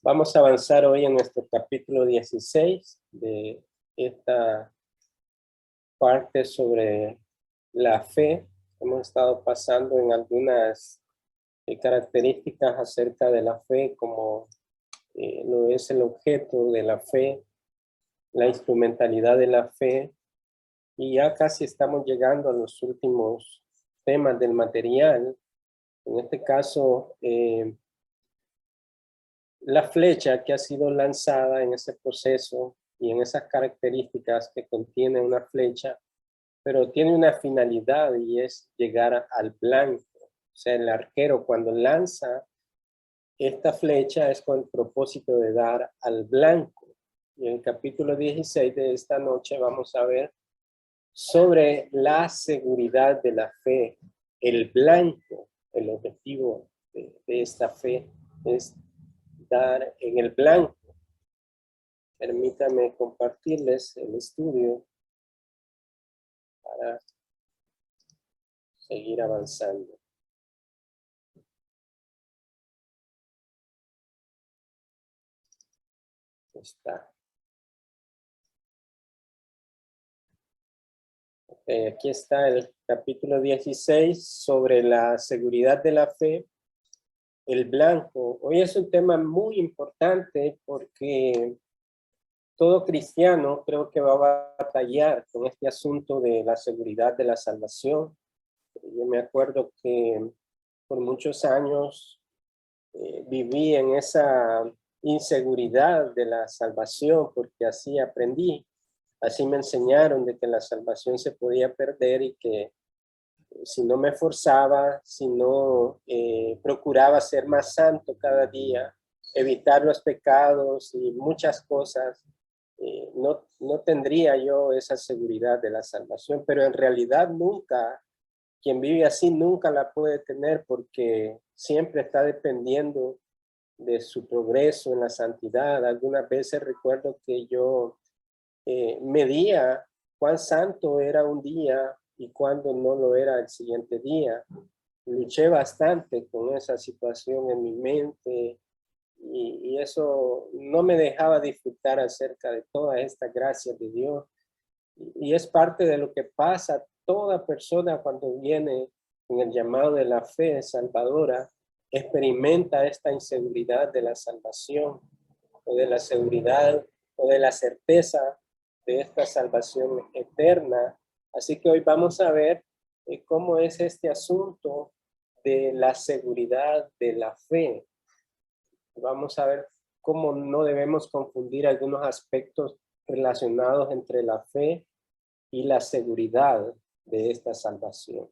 Vamos a avanzar hoy en nuestro capítulo 16 de esta parte sobre la fe. Hemos estado pasando en algunas características acerca de la fe, como lo es el objeto de la fe, la instrumentalidad de la fe, y ya casi estamos llegando a los últimos temas del material. En este caso, la flecha que ha sido lanzada en ese proceso y en esas características que contiene una flecha, pero tiene una finalidad y es llegar al blanco. O sea, el arquero cuando lanza esta flecha es con el propósito de dar al blanco. Y en el capítulo 16 de esta noche vamos a ver sobre la seguridad de la fe, el blanco. El objetivo de esta fe es dar en el blanco. Permítame compartirles el estudio para seguir avanzando. Está. Aquí está el capítulo 16 sobre la seguridad de la fe, el blanco. Hoy es un tema muy importante porque todo cristiano creo que va a batallar con este asunto de la seguridad de la salvación. Yo me acuerdo que por muchos años viví en esa inseguridad de la salvación porque así aprendí, así me enseñaron de que la salvación se podía perder y que si no me esforzaba, si no procuraba ser más santo cada día, evitar los pecados y muchas cosas, no tendría yo esa seguridad de la salvación, pero en realidad nunca, quien vive así nunca la puede tener porque siempre está dependiendo de su progreso en la santidad. Algunas veces recuerdo que yo medía cuán santo era un día y cuándo no lo era el siguiente día. Luché bastante con esa situación en mi mente y eso no me dejaba disfrutar acerca de toda esta gracia de Dios. Y es parte de lo que pasa toda persona cuando viene en el llamado de la fe salvadora, experimenta esta inseguridad de la salvación o de la seguridad o de la certeza de esta salvación eterna. Así que hoy vamos a ver cómo es este asunto de la seguridad de la fe. Vamos a ver cómo no debemos confundir algunos aspectos relacionados entre la fe y la seguridad de esta salvación.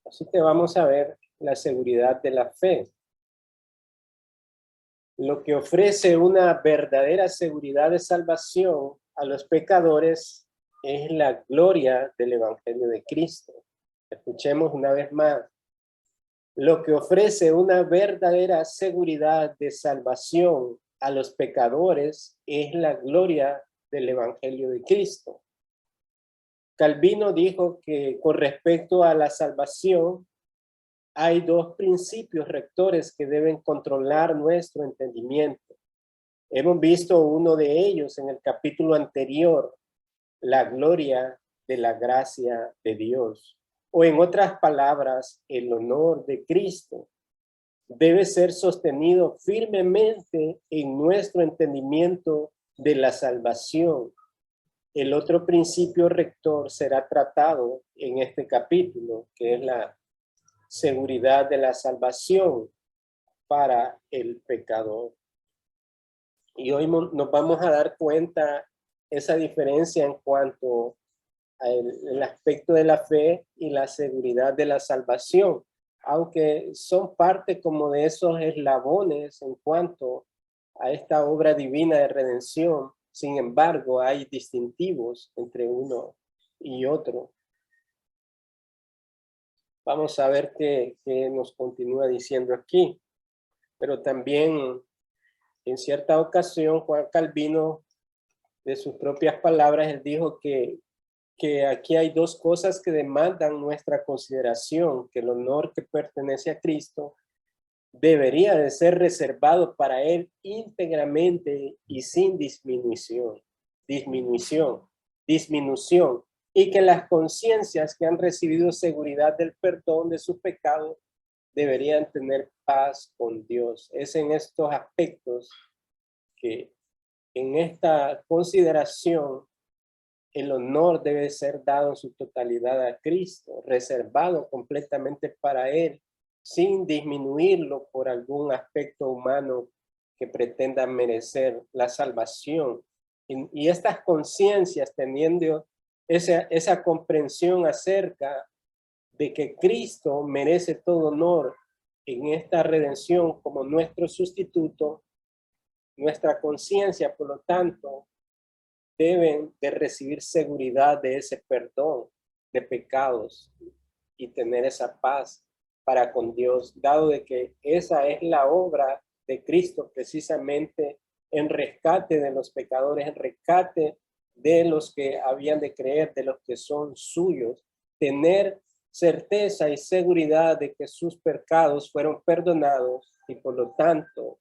Así que vamos a ver la seguridad de la fe. Lo que ofrece una verdadera seguridad de salvación a los pecadores es la gloria del Evangelio de Cristo. Escuchemos una vez más. Lo que ofrece una verdadera seguridad de salvación a los pecadores es la gloria del Evangelio de Cristo. Calvino dijo que con respecto a la salvación, hay dos principios rectores que deben controlar nuestro entendimiento. Hemos visto uno de ellos en el capítulo anterior, la gloria de la gracia de Dios. O en otras palabras, el honor de Cristo debe ser sostenido firmemente en nuestro entendimiento de la salvación. El otro principio rector será tratado en este capítulo, que es la seguridad de la salvación para el pecador. Y hoy nos vamos a dar cuenta esa diferencia en cuanto al aspecto de la fe y la seguridad de la salvación, aunque son parte como de esos eslabones en cuanto a esta obra divina de redención. Sin embargo, hay distintivos entre uno y otro. Vamos a ver qué nos continúa diciendo aquí. Pero también en cierta ocasión Juan Calvino, de sus propias palabras, él dijo que aquí hay dos cosas que demandan nuestra consideración, que el honor que pertenece a Cristo debería de ser reservado para él íntegramente y sin disminución, y que las conciencias que han recibido seguridad del perdón de sus pecados deberían tener paz con Dios. Es en estos aspectos que en esta consideración el honor debe ser dado en su totalidad a Cristo, reservado completamente para Él, sin disminuirlo por algún aspecto humano que pretenda merecer la salvación. Y estas conciencias, teniendo esa comprensión acerca de que Cristo merece todo honor en esta redención como nuestro sustituto, nuestra conciencia, por lo tanto, deben de recibir seguridad de ese perdón de pecados y tener esa paz para con Dios, dado de que esa es la obra de Cristo precisamente en rescate de los pecadores, en rescate de los que habían de creer, de los que son suyos, tener certeza y seguridad de que sus pecados fueron perdonados y por lo tanto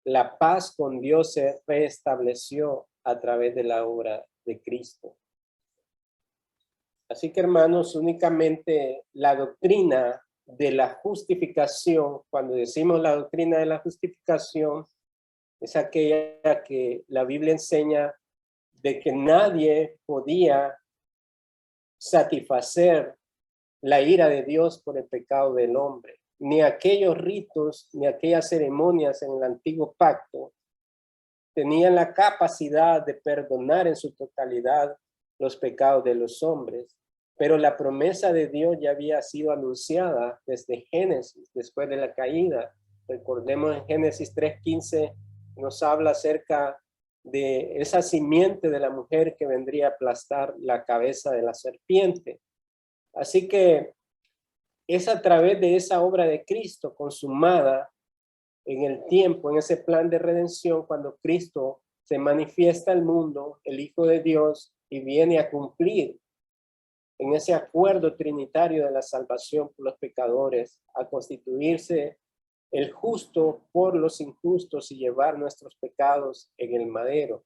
la paz con Dios se restableció a través de la obra de Cristo. Así que, hermanos, únicamente la doctrina de la justificación, cuando decimos la doctrina de la justificación, es aquella que la Biblia enseña de que nadie podía satisfacer la ira de Dios por el pecado del hombre. Ni aquellos ritos, ni aquellas ceremonias en el antiguo pacto tenían la capacidad de perdonar en su totalidad los pecados de los hombres. Pero la promesa de Dios ya había sido anunciada desde Génesis, después de la caída. Recordemos en Génesis 3:15 nos habla acerca de esa simiente de la mujer que vendría a aplastar la cabeza de la serpiente. Así que es a través de esa obra de Cristo consumada en el tiempo, en ese plan de redención, cuando Cristo se manifiesta al mundo, el Hijo de Dios, y viene a cumplir en ese acuerdo trinitario de la salvación por los pecadores, a constituirse el justo por los injustos y llevar nuestros pecados en el madero.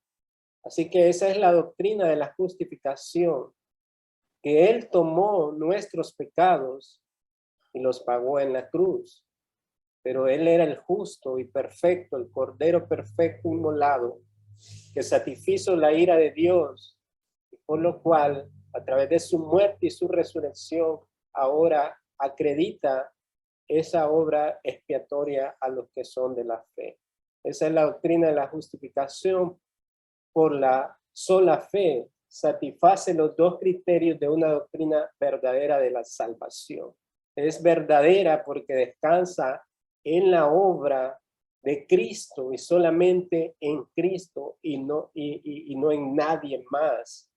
Así que esa es la doctrina de la justificación, que Él tomó nuestros pecados y los pagó en la cruz. Pero Él era el justo y perfecto, el Cordero perfecto inmolado, que satisfizo la ira de Dios, y por lo cual, a través de su muerte y su resurrección, ahora acredita esa obra expiatoria a los que son de la fe. Esa es la doctrina de la justificación por la sola fe. Satisface los dos criterios de una doctrina verdadera de la salvación. Es verdadera porque descansa en la obra de Cristo y solamente en Cristo y no en nadie más.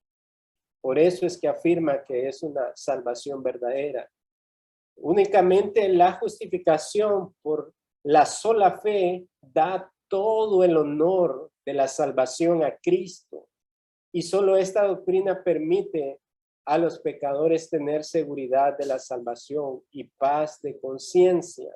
Por eso es que afirma que es una salvación verdadera. Únicamente la justificación por la sola fe da todo el honor de la salvación a Cristo. Y solo esta doctrina permite a los pecadores tener seguridad de la salvación y paz de conciencia.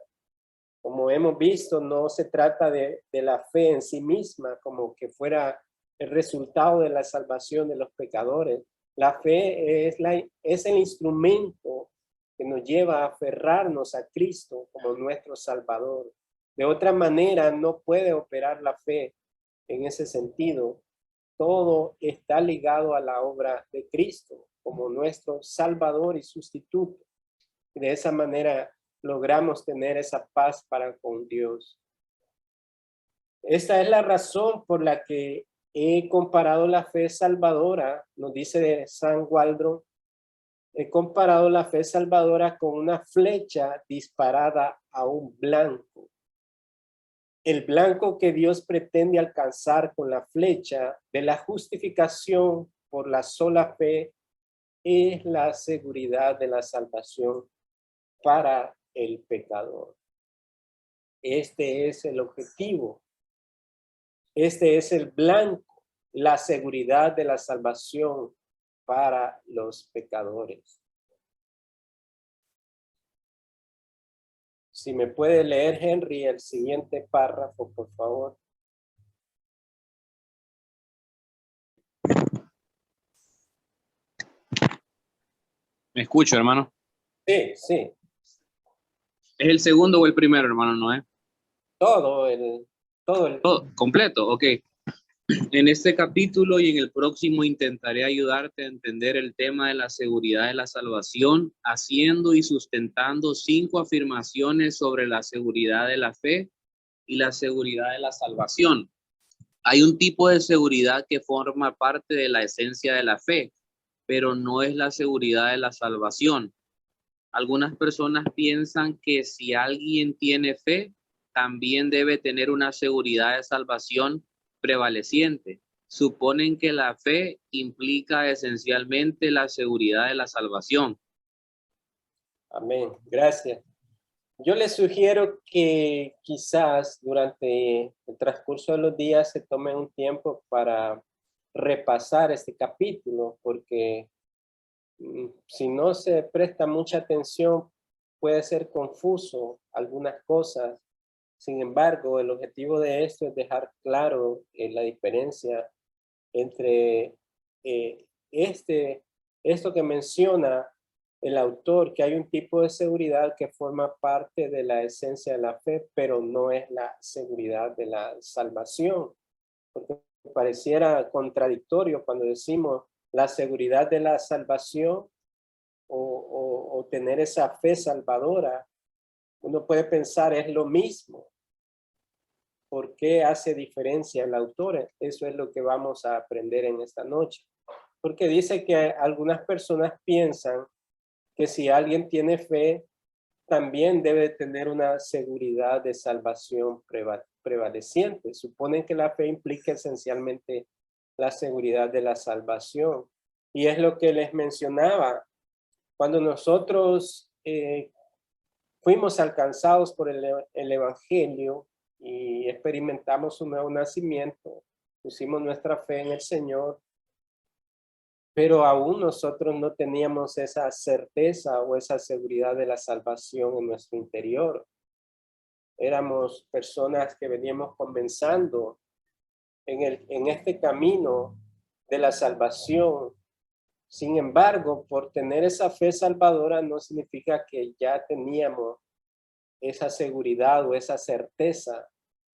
Como hemos visto, no se trata de la fe en sí misma, como que fuera el resultado de la salvación de los pecadores. La fe es el instrumento que nos lleva a aferrarnos a Cristo como nuestro Salvador. De otra manera, no puede operar la fe en ese sentido. Todo está ligado a la obra de Cristo como nuestro Salvador y sustituto. Y de esa manera logramos tener esa paz para con Dios. Esta es la razón por la que he comparado la fe salvadora, nos dice de San Waldron, he comparado la fe salvadora con una flecha disparada a un blanco. El blanco que Dios pretende alcanzar con la flecha de la justificación por la sola fe es la seguridad de la salvación para el pecador. Este es el objetivo. Este es el blanco, la seguridad de la salvación para los pecadores. Si me puede leer, Henry, el siguiente párrafo, por favor. ¿Me escucho, hermano? Sí, sí. ¿Es el segundo o el primero, hermano Noé? Todo el... Todo, completo, ok. En este capítulo y en el próximo intentaré ayudarte a entender el tema de la seguridad de la salvación, haciendo y sustentando 5 afirmaciones sobre la seguridad de la fe y la seguridad de la salvación. Hay un tipo de seguridad que forma parte de la esencia de la fe, pero no es la seguridad de la salvación. Algunas personas piensan que si alguien tiene fe, también debe tener una seguridad de salvación prevaleciente. Suponen que la fe implica esencialmente la seguridad de la salvación. Amén. Gracias. Yo les sugiero que quizás durante el transcurso de los días se tomen un tiempo para repasar este capítulo, porque si no se presta mucha atención, puede ser confuso algunas cosas. Sin embargo, el objetivo de esto es dejar claro la diferencia entre eh, esto que menciona el autor, que hay un tipo de seguridad que forma parte de la esencia de la fe, pero no es la seguridad de la salvación. Porque pareciera contradictorio cuando decimos la seguridad de la salvación o tener esa fe salvadora. Uno puede pensar es lo mismo. ¿Por qué hace diferencia el autor? Eso es lo que vamos a aprender en esta noche. Porque dice que algunas personas piensan que si alguien tiene fe, también debe tener una seguridad de salvación prevaleciente. Suponen que la fe implica esencialmente la seguridad de la salvación. Y es lo que les mencionaba. Cuando nosotros fuimos alcanzados por el Evangelio y experimentamos un nuevo nacimiento, pusimos nuestra fe en el Señor, pero aún nosotros no teníamos esa certeza o esa seguridad de la salvación en nuestro interior. Éramos personas que veníamos comenzando en este camino de la salvación. Sin embargo, por tener esa fe salvadora no significa que ya teníamos esa seguridad o esa certeza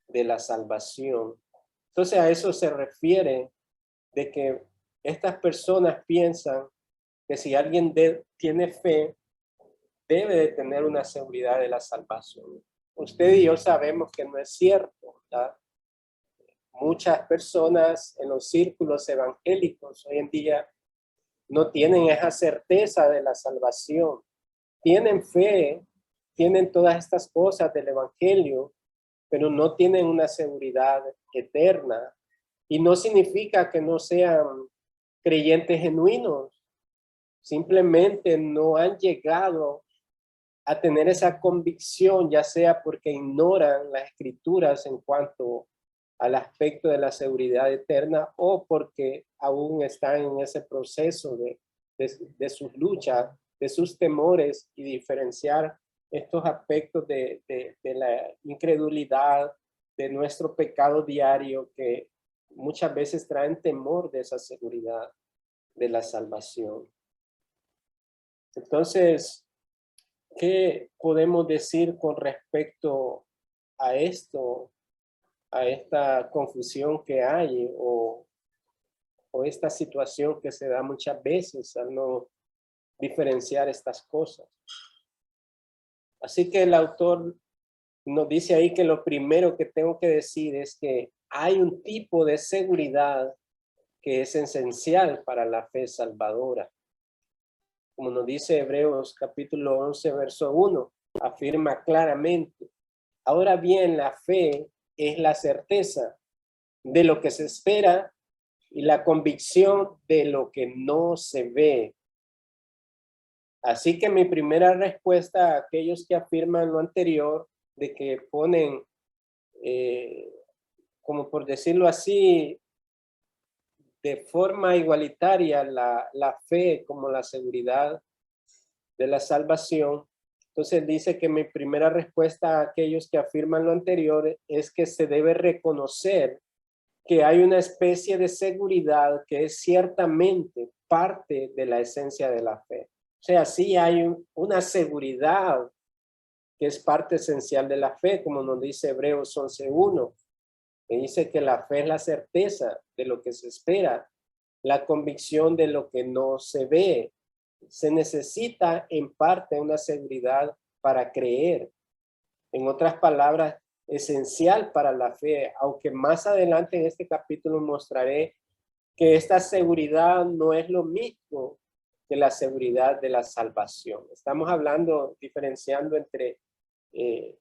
de la salvación. Entonces a eso se refiere de que estas personas piensan que si alguien tiene fe, debe de tener una seguridad de la salvación. Usted y yo sabemos que no es cierto, ¿verdad? Muchas personas en los círculos evangélicos hoy en día no tienen esa certeza de la salvación. Tienen fe, tienen todas estas cosas del evangelio, pero no tienen una seguridad eterna. Y no significa que no sean creyentes genuinos, simplemente no han llegado a tener esa convicción, ya sea porque ignoran las escrituras en cuanto al aspecto de la seguridad eterna o porque aún están en ese proceso de sus luchas, de sus temores y diferenciar estos aspectos de la incredulidad, de nuestro pecado diario que muchas veces traen temor de esa seguridad de la salvación. Entonces, ¿qué podemos decir con respecto a esto, a esta confusión que hay o esta situación que se da muchas veces al no diferenciar estas cosas? Así que el autor nos dice ahí que lo primero que tengo que decir es que hay un tipo de seguridad que es esencial para la fe salvadora. Como nos dice Hebreos capítulo 11, verso 1, afirma claramente: ahora bien, la fe es la certeza de lo que se espera y la convicción de lo que no se ve. Así que mi primera respuesta a aquellos que afirman lo anterior, de que ponen, como por decirlo así, de forma igualitaria la fe como la seguridad de la salvación, Entonces dice que mi primera respuesta a aquellos que afirman lo anterior es que se debe reconocer que hay una especie de seguridad que es ciertamente parte de la esencia de la fe. O sea, sí hay una seguridad que es parte esencial de la fe, como nos dice Hebreos 11:1, que dice que la fe es la certeza de lo que se espera, la convicción de lo que no se ve. Se necesita en parte una seguridad para creer. En otras palabras, esencial para la fe, aunque más adelante en este capítulo mostraré que esta seguridad no es lo mismo que la seguridad de la salvación. Estamos hablando, diferenciando entre eh,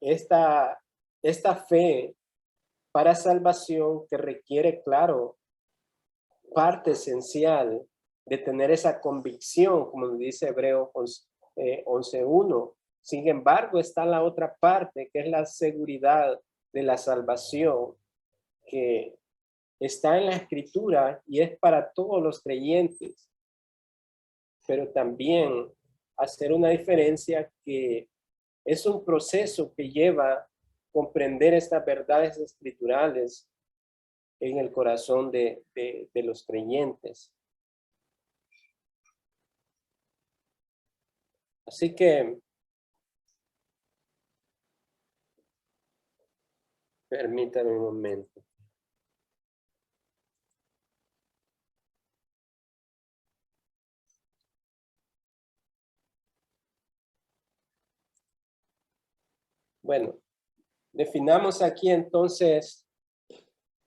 esta fe para salvación que requiere, claro, parte esencial de tener esa convicción, como dice Hebreos 11:1. Sin embargo, está la otra parte, que es la seguridad de la salvación, que está en la Escritura y es para todos los creyentes, pero también hacer una diferencia que es un proceso que lleva a comprender estas verdades escriturales en el corazón de los creyentes. Así que permítame un momento. Bueno, definamos aquí entonces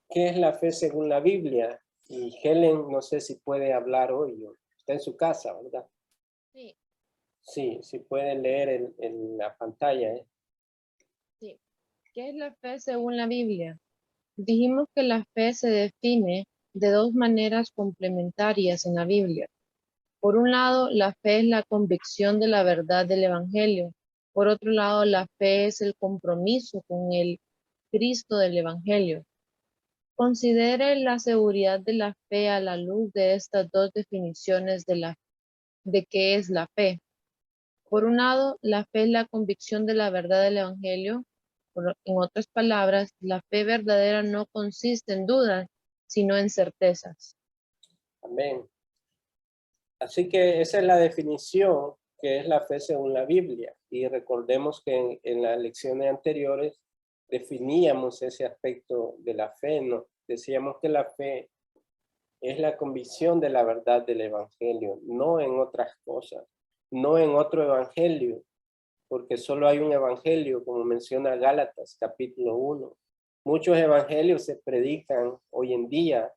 qué es la fe según la Biblia. Y Helen, no sé si puede hablar hoy, está en su casa, ¿verdad? Sí, Sí, sí puede leer en la pantalla, ¿eh? sí. ¿Qué es la fe según la Biblia? Dijimos que la fe se define de dos maneras complementarias en la Biblia. Por un lado, la fe es la convicción de la verdad del Evangelio. Por otro lado, la fe es el compromiso con el Cristo del Evangelio. Considere la seguridad de la fe a la luz de estas dos definiciones de qué es la fe. Por un lado, la fe es la convicción de la verdad del Evangelio. En otras palabras, la fe verdadera no consiste en dudas, sino en certezas. Amén. Así que esa es la definición que es la fe según la Biblia. Y recordemos que en las lecciones anteriores definíamos ese aspecto de la fe, ¿no? Decíamos que la fe es la convicción de la verdad del Evangelio, no en otras cosas, no en otro Evangelio, porque solo hay un Evangelio, como menciona Gálatas capítulo 1. Muchos evangelios se predican hoy en día,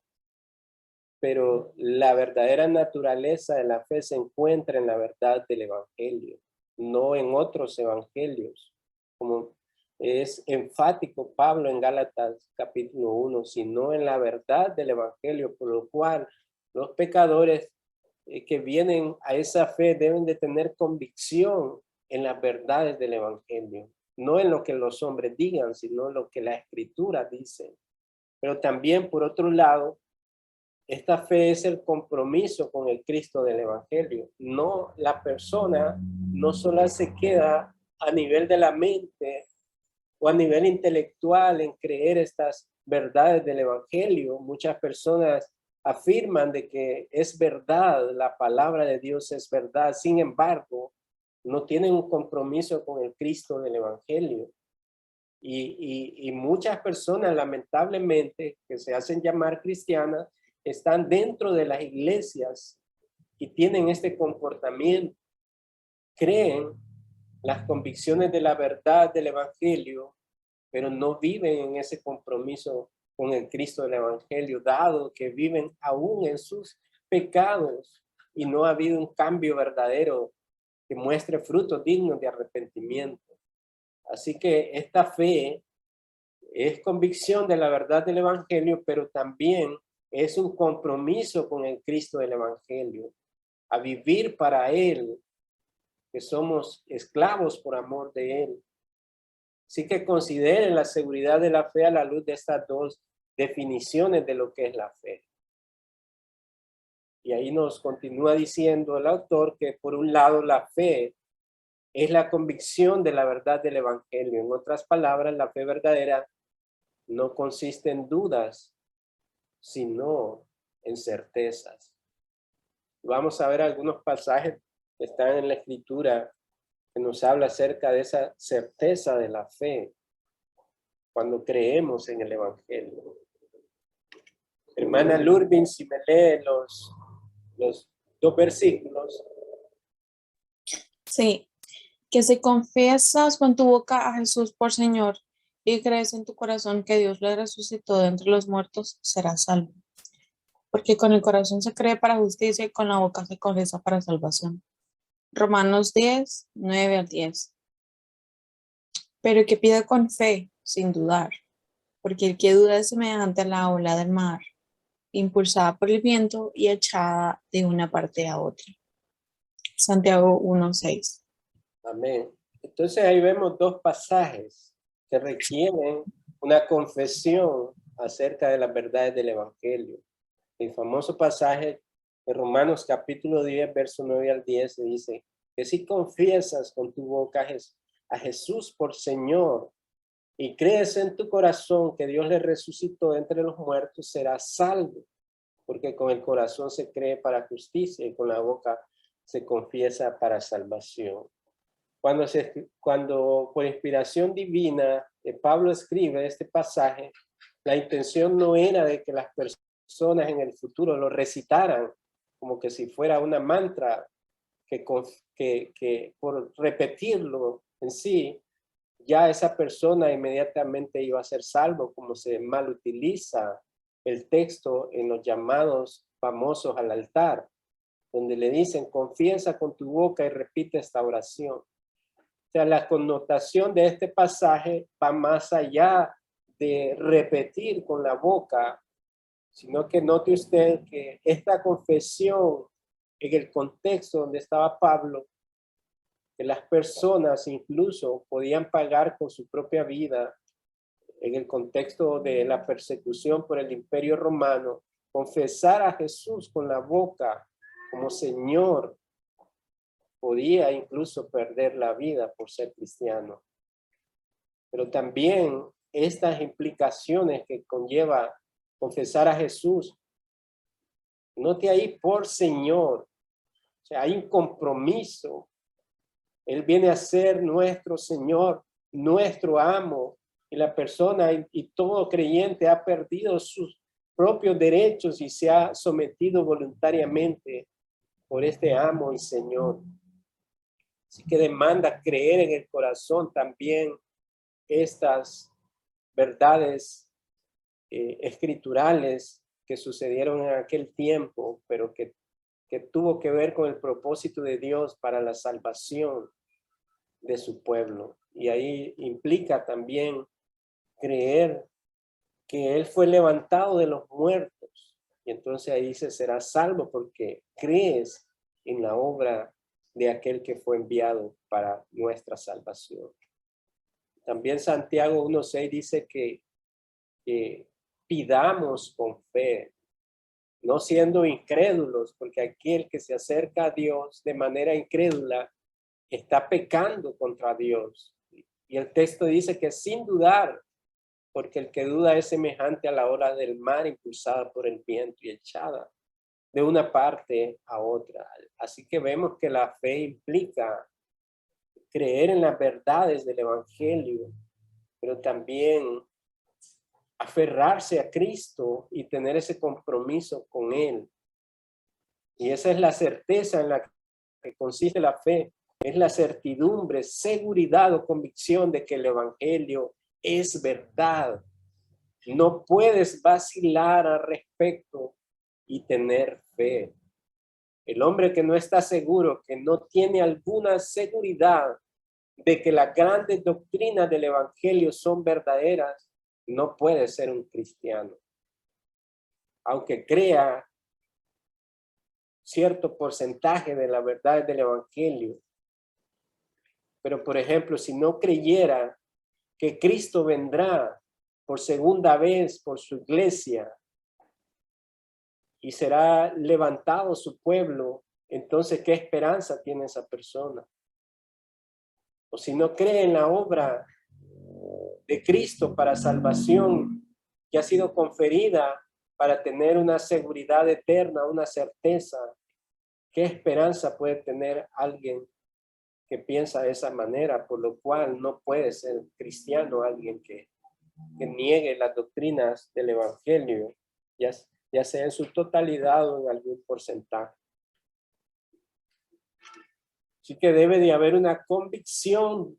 pero la verdadera naturaleza de la fe se encuentra en la verdad del Evangelio, no en otros evangelios, como es enfático Pablo en Gálatas capítulo 1, sino en la verdad del Evangelio, por lo cual los pecadores que vienen a esa fe deben de tener convicción en las verdades del Evangelio, no en lo que los hombres digan, sino en lo que la Escritura dice. Pero también, por otro lado, esta fe es el compromiso con el Cristo del Evangelio. No, la persona no solo se queda a nivel de la mente o a nivel intelectual en creer estas verdades del Evangelio. Muchas personas afirman de que es verdad, la palabra de Dios es verdad. Sin embargo, no tienen un compromiso con el Cristo del Evangelio. Y muchas personas, lamentablemente, que se hacen llamar cristianas, están dentro de las iglesias y tienen este comportamiento. Creen las convicciones de la verdad del Evangelio, pero no viven en ese compromiso con el Cristo del Evangelio, dado que viven aún en sus pecados y no ha habido un cambio verdadero que muestre frutos dignos de arrepentimiento. Así que esta fe es convicción de la verdad del Evangelio, pero también es un compromiso con el Cristo del Evangelio, a vivir para Él, que somos esclavos por amor de Él. Así que consideren la seguridad de la fe a la luz de estas dos definiciones de lo que es la fe. Y ahí nos continúa diciendo el autor que por un lado la fe es la convicción de la verdad del evangelio. En otras palabras, la fe verdadera no consiste en dudas, sino en certezas. Vamos a ver algunos pasajes que están en la escritura que nos habla acerca de esa certeza de la fe cuando creemos en el evangelio. Hermana Lurbin, si me lee los 2 versículos. Sí, que si confiesas con tu boca a Jesús por Señor y crees en tu corazón que Dios le resucitó de entre los muertos, serás salvo. Porque con el corazón se cree para justicia y con la boca se confiesa para salvación. Romanos 10, 9 al 10. Pero que pida con fe, sin dudar, porque el que duda es semejante a la ola del mar, impulsada por el viento y echada de una parte a otra. Santiago 1:6. Amén. Entonces ahí vemos 2 pasajes que requieren una confesión acerca de las verdades del evangelio. El famoso pasaje de Romanos capítulo 10, verso 9 al 10, se dice que si confiesas con tu boca a Jesús por Señor y crees en tu corazón que Dios le resucitó entre los muertos, serás salvo, porque con el corazón se cree para justicia y con la boca se confiesa para salvación. Cuando por inspiración divina Pablo escribe este pasaje, la intención no era de que las personas en el futuro lo recitaran como que si fuera una mantra que por repetirlo en sí, ya esa persona inmediatamente iba a ser salvo, como se mal utiliza el texto en los llamados famosos al altar, donde le dicen, confiesa con tu boca y repite esta oración. O sea, la connotación de este pasaje va más allá de repetir con la boca, sino que note usted que esta confesión en el contexto donde estaba Pablo, que las personas incluso podían pagar con su propia vida en el contexto de la persecución por el Imperio Romano, confesar a Jesús con la boca como Señor, podía incluso perder la vida por ser cristiano. Pero también estas implicaciones que conlleva confesar a Jesús, note ahí por Señor, o sea, hay un compromiso. Él viene a ser nuestro Señor, nuestro amo, y la persona y todo creyente ha perdido sus propios derechos y se ha sometido voluntariamente por este amo y Señor. Así que demanda creer en el corazón también estas verdades escriturales que sucedieron en aquel tiempo, pero que tuvo que ver con el propósito de Dios para la salvación de su pueblo. Y ahí implica también creer que Él fue levantado de los muertos. Y entonces ahí dice, serás salvo porque crees en la obra de aquel que fue enviado para nuestra salvación. También Santiago 1:6 dice que pidamos con fe, no siendo incrédulos, porque aquel que se acerca a Dios de manera incrédula está pecando contra Dios. Y el texto dice que sin dudar, porque el que duda es semejante a la ola del mar impulsada por el viento y echada de una parte a otra. Así que vemos que la fe implica creer en las verdades del evangelio, pero también aferrarse a Cristo y tener ese compromiso con Él. Y esa es la certeza en la que consiste la fe. Es la certidumbre, seguridad o convicción de que el evangelio es verdad. No puedes vacilar al respecto y tener fe. El hombre que no está seguro, que no tiene alguna seguridad de que las grandes doctrinas del evangelio son verdaderas, no puede ser un cristiano. Aunque crea cierto porcentaje de la verdad del evangelio. Pero, por ejemplo, si no creyera que Cristo vendrá por segunda vez por su iglesia y será levantado su pueblo, entonces, ¿qué esperanza tiene esa persona? o si no cree en la obra de Cristo para salvación, que ha sido conferida para tener una seguridad eterna, una certeza, ¿qué esperanza puede tener alguien que piensa de esa manera? Por lo cual no puede ser cristiano alguien que niegue las doctrinas del evangelio, ya sea en su totalidad o en algún porcentaje. Así que debe de haber una convicción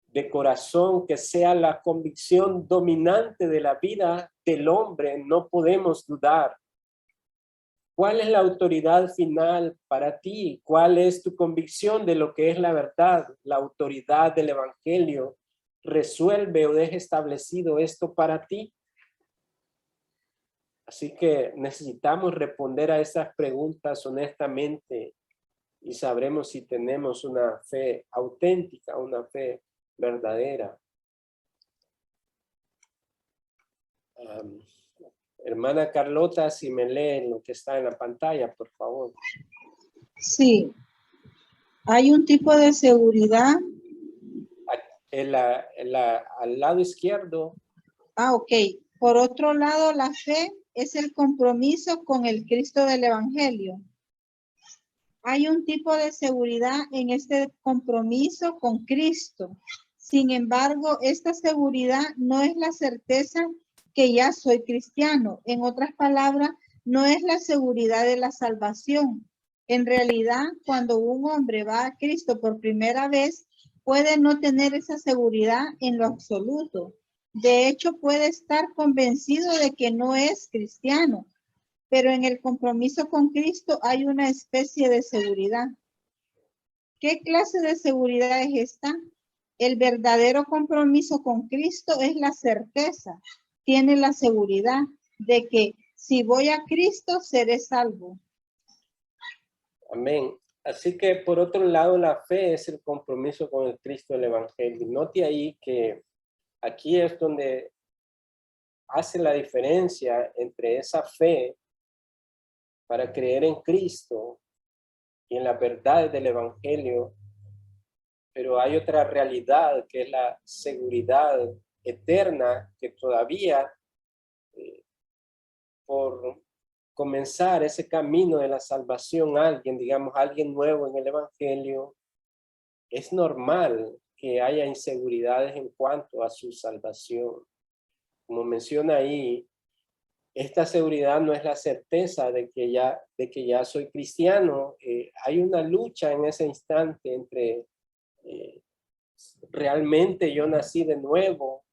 de corazón que sea la convicción dominante de la vida del hombre. No podemos dudar. ¿Cuál es la autoridad final para ti? ¿Cuál es tu convicción de lo que es la verdad? La autoridad del evangelio resuelve o deja establecido esto para ti. Así que necesitamos responder a esas preguntas honestamente y sabremos si tenemos una fe auténtica, una fe verdadera. Hermana Carlota, si me leen lo que está en la pantalla, por favor. Sí, hay un tipo de seguridad. Al lado izquierdo. Ok. Por otro lado, la fe es el compromiso con el Cristo del Evangelio. Hay un tipo de seguridad en este compromiso con Cristo. Sin embargo, esta seguridad no es la certeza que ya soy cristiano. En otras palabras, no es la seguridad de la salvación. En realidad, cuando un hombre va a Cristo por primera vez, puede no tener esa seguridad en lo absoluto. De hecho, puede estar convencido de que no es cristiano, pero en el compromiso con Cristo hay una especie de seguridad. ¿Qué clase de seguridad es esta? El verdadero compromiso con Cristo es la certeza, tiene la seguridad de que si voy a Cristo seré salvo. Amén. Así que por otro lado, la fe es el compromiso con el Cristo del Evangelio. Note ahí que aquí es donde hace la diferencia entre esa fe para creer en Cristo y en la verdad del Evangelio, pero hay otra realidad que es la seguridad eterna que todavía por comenzar ese camino de la salvación alguien nuevo en el Evangelio, es normal que haya inseguridades en cuanto a su salvación. Como menciona ahí, esta seguridad no es la certeza de que ya soy cristiano. Hay una lucha en ese instante entre realmente yo nací de nuevo,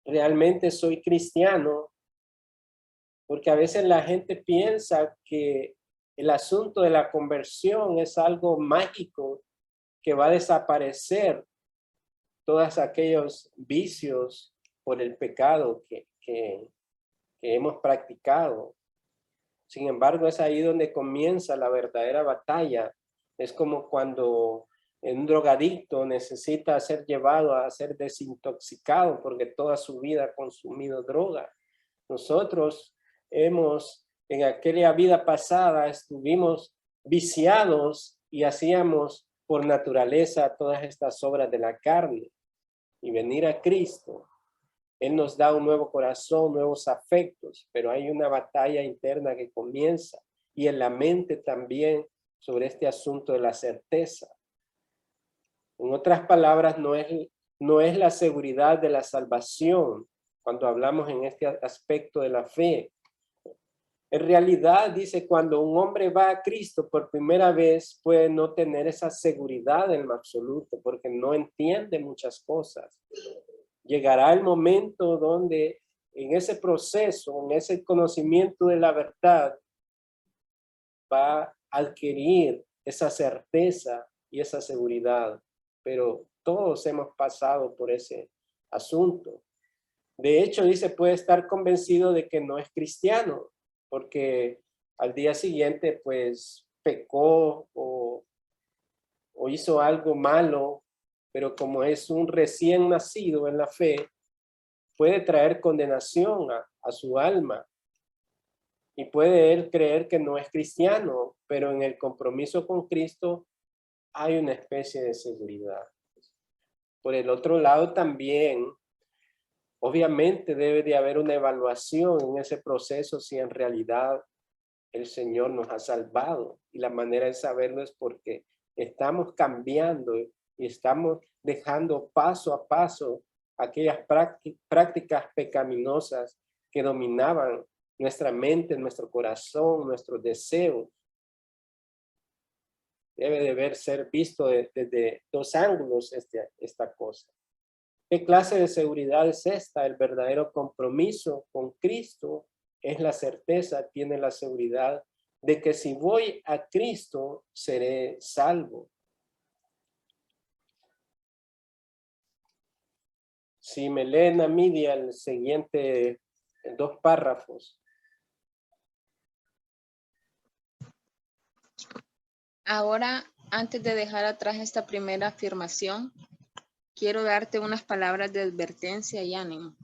realmente soy cristiano, porque a veces la gente piensa que el asunto de la conversión es algo mágico que va a desaparecer todos aquellos vicios por el pecado que hemos practicado. Sin embargo, es ahí donde comienza la verdadera batalla. Es como cuando un drogadicto necesita ser llevado a ser desintoxicado porque toda su vida ha consumido droga. Nosotros en aquella vida pasada estuvimos viciados y hacíamos por naturaleza todas estas obras de la carne. Y venir a Cristo, Él nos da un nuevo corazón, nuevos afectos, pero hay una batalla interna que comienza y en la mente también sobre este asunto de la certeza. En otras palabras, no es la seguridad de la salvación cuando hablamos en este aspecto de la fe. En realidad, dice, cuando un hombre va a Cristo por primera vez, puede no tener esa seguridad en lo absoluto, porque no entiende muchas cosas. Llegará el momento donde en ese proceso, en ese conocimiento de la verdad, va a adquirir esa certeza y esa seguridad. Pero todos hemos pasado por ese asunto. De hecho, dice, puede estar convencido de que no es cristiano, porque al día siguiente, pues, pecó o hizo algo malo, pero como es un recién nacido en la fe, puede traer condenación a su alma. Y puede él creer que no es cristiano, pero en el compromiso con Cristo hay una especie de seguridad. Por el otro lado también, obviamente debe de haber una evaluación en ese proceso si en realidad el Señor nos ha salvado. Y la manera de saberlo es porque estamos cambiando y estamos dejando paso a paso aquellas prácticas pecaminosas que dominaban nuestra mente, nuestro corazón, nuestros deseos. Debe de ser visto desde dos ángulos esta cosa. ¿Qué clase de seguridad es esta? El verdadero compromiso con Cristo es la certeza, tiene la seguridad de que si voy a Cristo, seré salvo. Si me leen a mí el siguiente 2 párrafos. Ahora, antes de dejar atrás esta primera afirmación, quiero darte unas palabras de advertencia y ánimo.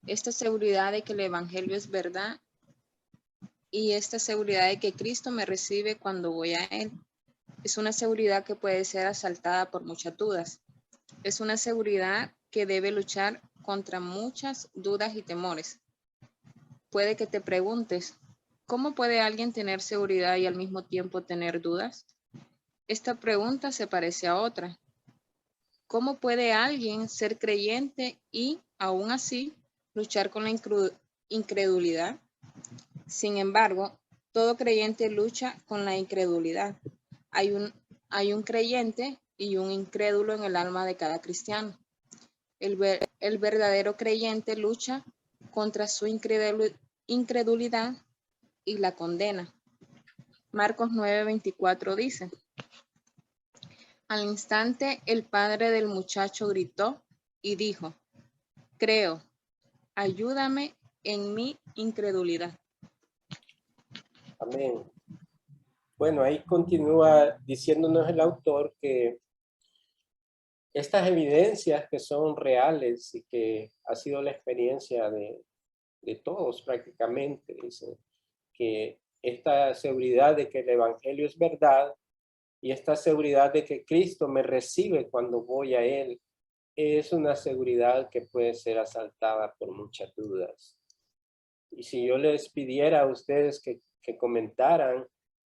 Esta seguridad de que el Evangelio es verdad y esta seguridad de que Cristo me recibe cuando voy a Él es una seguridad que puede ser asaltada por muchas dudas. Es una seguridad que debe luchar contra muchas dudas y temores. Puede que te preguntes, ¿cómo puede alguien tener seguridad y al mismo tiempo tener dudas? Esta pregunta se parece a otra. ¿Cómo puede alguien ser creyente y, aún así, luchar con la incredulidad? Sin embargo, todo creyente lucha con la incredulidad. Hay un creyente y un incrédulo en el alma de cada cristiano. El verdadero creyente lucha contra su incredulidad y la condena. Marcos 9:24 dice: al instante el padre del muchacho gritó y dijo: creo, ayúdame en mi incredulidad. Amén. Bueno, ahí continúa diciéndonos el autor que estas evidencias que son reales y que ha sido la experiencia de todos prácticamente, dice que esta seguridad de que el Evangelio es verdad y esta seguridad de que Cristo me recibe cuando voy a Él, es una seguridad que puede ser asaltada por muchas dudas. Y si yo les pidiera a ustedes que comentaran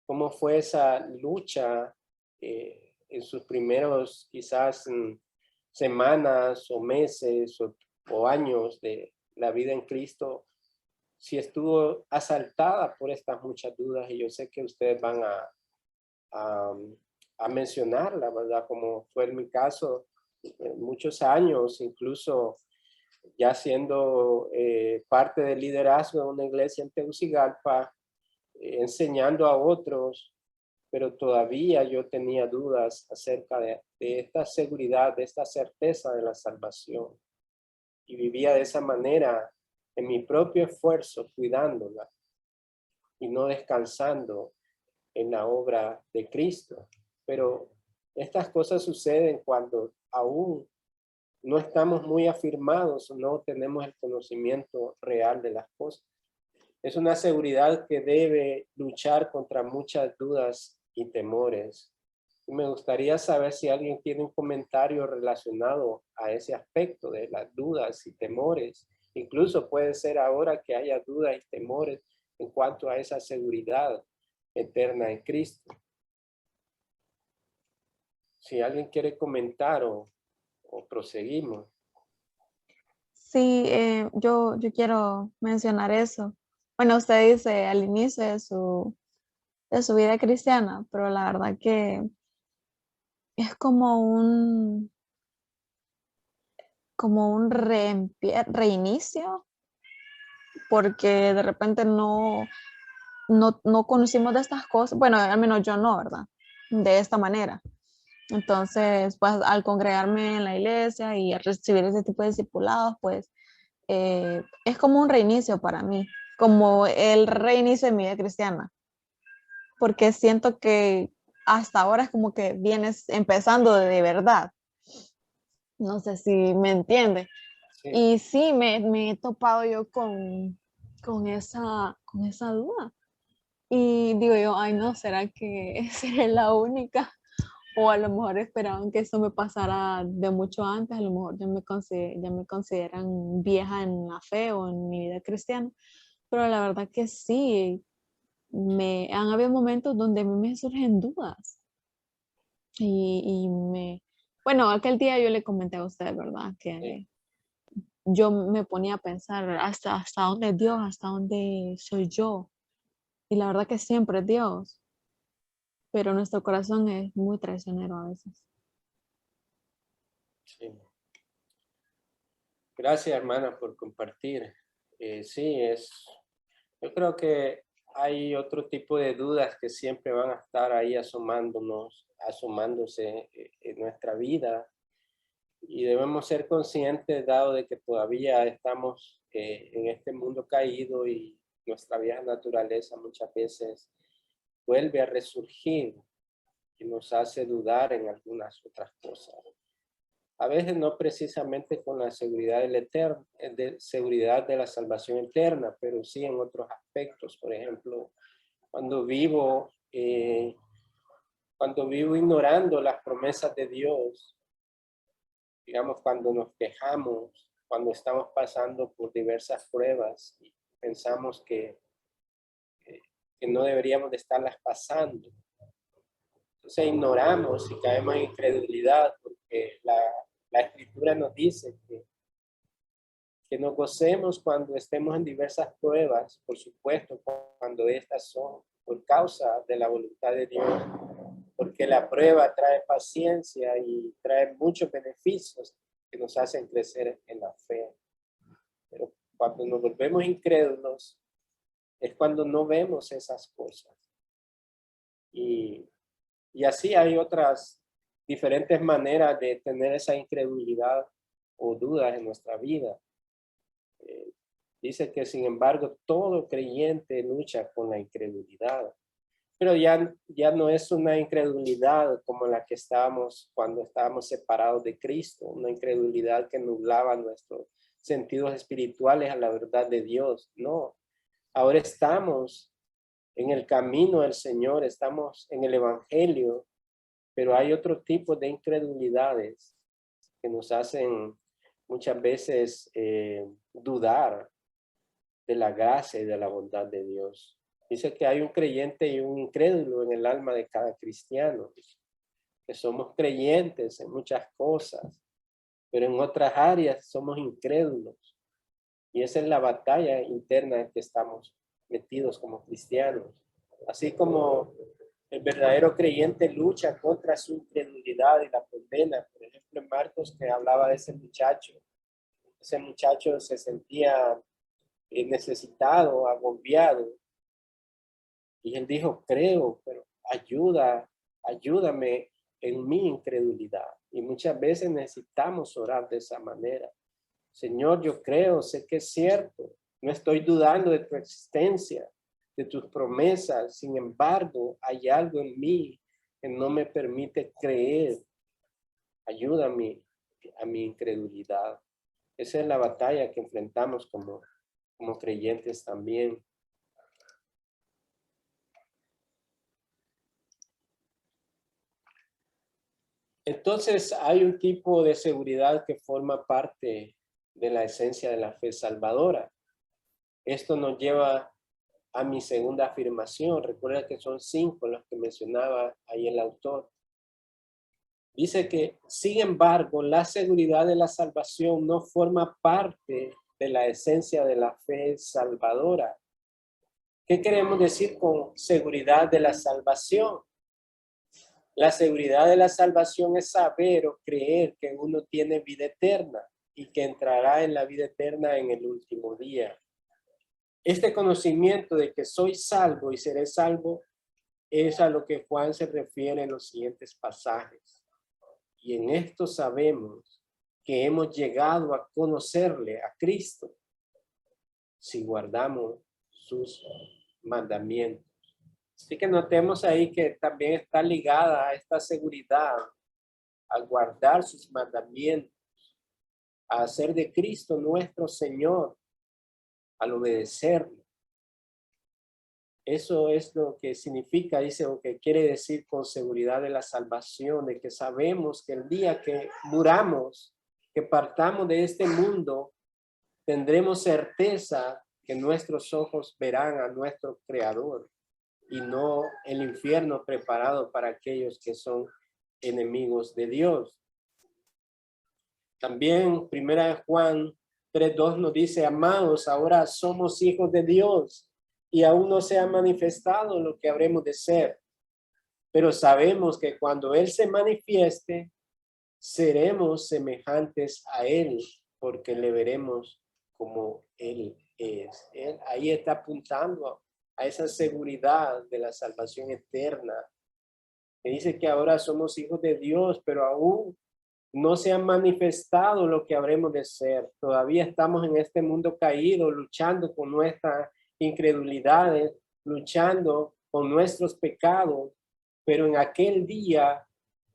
cómo fue esa lucha en sus primeros quizás semanas o meses o años de la vida en Cristo, si estuvo asaltada por estas muchas dudas, y yo sé que ustedes van a mencionarla, ¿verdad? Como fue en mi caso, muchos años, incluso ya siendo parte del liderazgo de una iglesia en Tegucigalpa, enseñando a otros, pero todavía yo tenía dudas acerca de esta seguridad, de esta certeza de la salvación. Y vivía de esa manera, en mi propio esfuerzo, cuidándola y no descansando en la obra de Cristo. Pero estas cosas suceden cuando aún no estamos muy afirmados, no tenemos el conocimiento real de las cosas. Es una seguridad que debe luchar contra muchas dudas y temores. Y me gustaría saber si alguien tiene un comentario relacionado a ese aspecto de las dudas y temores. Incluso puede ser ahora que haya dudas y temores en cuanto a esa seguridad eterna en Cristo. Si alguien quiere comentar o proseguimos. Sí, yo quiero mencionar eso. Bueno, usted dice al inicio de su vida cristiana, pero la verdad que es como un reinicio, porque de repente no conocimos de estas cosas. Bueno, al menos yo no, ¿verdad? De esta manera. Entonces, pues al congregarme en la iglesia y a recibir ese tipo de discipulados, pues es como un reinicio para mí, como el reinicio de mi vida cristiana, porque siento que hasta ahora es como que vienes empezando de verdad. No sé si me entiende. Sí. Y sí, me he topado yo con esa duda. Y digo yo, ay no, ¿será que seré la única? O a lo mejor esperaban que eso me pasara de mucho antes, a lo mejor ya me consideran vieja en la fe o en mi vida cristiana, pero la verdad que sí, han habido momentos donde a mí me surgen dudas bueno, aquel día yo le comenté a usted, ¿verdad? Que yo me ponía a pensar hasta dónde es Dios, hasta dónde soy yo, y la verdad que siempre es Dios, pero nuestro corazón es muy traicionero a veces. Sí. Gracias, hermana, por compartir. Sí, yo creo que hay otro tipo de dudas que siempre van a estar ahí asomándose en nuestra vida, y debemos ser conscientes, dado de que todavía estamos en este mundo caído y nuestra vieja naturaleza muchas veces vuelve a resurgir y nos hace dudar en algunas otras cosas. A veces no precisamente con la seguridad seguridad de la salvación eterna, pero sí en otros aspectos. Por ejemplo, cuando vivo ignorando las promesas de Dios, digamos, cuando nos quejamos, cuando estamos pasando por diversas pruebas y pensamos que no deberíamos de estarlas pasando. Entonces ignoramos y caemos en incredulidad, porque la Escritura nos dice que nos gocemos cuando estemos en diversas pruebas, por supuesto, cuando estas son por causa de la voluntad de Dios, porque la prueba trae paciencia y trae muchos beneficios que nos hacen crecer en la fe. Pero cuando nos volvemos incrédulos, es cuando no vemos esas cosas. Y así hay otras diferentes maneras de tener esa incredulidad o dudas en nuestra vida. Dice que, sin embargo, todo creyente lucha con la incredulidad. Pero ya no es una incredulidad como la que estábamos cuando estábamos separados de Cristo, una incredulidad que nublaba nuestros sentidos espirituales a la verdad de Dios. No, ahora estamos en el camino del Señor, estamos en el Evangelio, pero hay otro tipo de incredulidades que nos hacen muchas veces dudar de la gracia y de la bondad de Dios. Dice que hay un creyente y un incrédulo en el alma de cada cristiano, que somos creyentes en muchas cosas, pero en otras áreas somos incrédulos. Y esa es la batalla interna en que estamos metidos como cristianos. Así como el verdadero creyente lucha contra su incredulidad y la condena. Por ejemplo, en Marcos, que hablaba de ese muchacho se sentía necesitado, agobiado. Y él dijo, creo, pero ayúdame en mi incredulidad. Y muchas veces necesitamos orar de esa manera. Señor, yo creo, sé que es cierto. No estoy dudando de tu existencia, de tus promesas. Sin embargo, hay algo en mí que no me permite creer. Ayúdame a mi incredulidad. Esa es la batalla que enfrentamos como creyentes también. Entonces hay un tipo de seguridad que forma parte de la esencia de la fe salvadora. Esto nos lleva a mi segunda afirmación. Recuerda que son 5 las que mencionaba ahí el autor. Dice que, sin embargo, la seguridad de la salvación no forma parte de la esencia de la fe salvadora. ¿Qué queremos decir con seguridad de la salvación? La seguridad de la salvación es saber o creer que uno tiene vida eterna y que entrará en la vida eterna en el último día. Este conocimiento de que soy salvo y seré salvo es a lo que Juan se refiere en los siguientes pasajes. Y en esto sabemos que hemos llegado a conocerle a Cristo si guardamos sus mandamientos. Así que notemos ahí que también está ligada a esta seguridad, a guardar sus mandamientos, a hacer de Cristo nuestro Señor, al obedecerlo. Eso es lo que significa, dice, o que quiere decir con seguridad de la salvación, de que sabemos que el día que muramos, que partamos de este mundo, tendremos certeza que nuestros ojos verán a nuestro Creador y no el infierno preparado para aquellos que son enemigos de Dios. También 1 Juan 3:2 nos dice, amados, ahora somos hijos de Dios y aún no se ha manifestado lo que habremos de ser. Pero sabemos que cuando Él se manifieste, seremos semejantes a Él, porque le veremos como Él es. Él ahí está apuntando a esa seguridad de la salvación eterna. Que dice que ahora somos hijos de Dios, pero aún no se ha manifestado lo que habremos de ser. Todavía estamos en este mundo caído, luchando con nuestras incredulidades, luchando con nuestros pecados, pero en aquel día,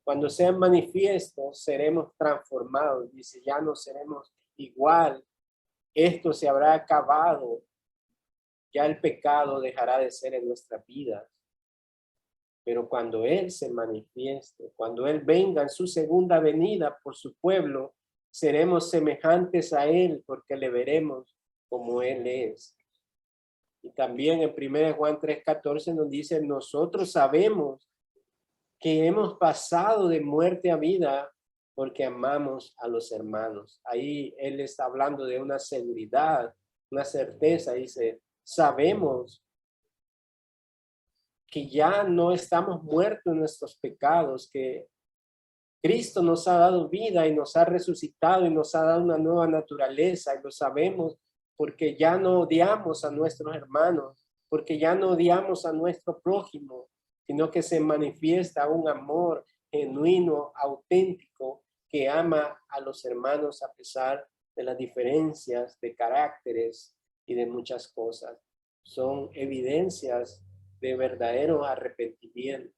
cuando sean manifiestos, seremos transformados. Dice, ya no seremos igual. Esto se habrá acabado. Ya el pecado dejará de ser en nuestra vida. Pero cuando Él se manifieste, cuando Él venga en su segunda venida por su pueblo, seremos semejantes a Él porque le veremos como Él es. Y también en 1 Juan 3:14 nos dice, nosotros sabemos que hemos pasado de muerte a vida porque amamos a los hermanos. Ahí Él está hablando de una seguridad, una certeza. Dice, sabemos que ya no estamos muertos en nuestros pecados, que Cristo nos ha dado vida y nos ha resucitado y nos ha dado una nueva naturaleza, y lo sabemos porque ya no odiamos a nuestros hermanos, porque ya no odiamos a nuestro prójimo, sino que se manifiesta un amor genuino, auténtico, que ama a los hermanos a pesar de las diferencias de caracteres y de muchas cosas. Son evidencias de verdadero arrepentimiento.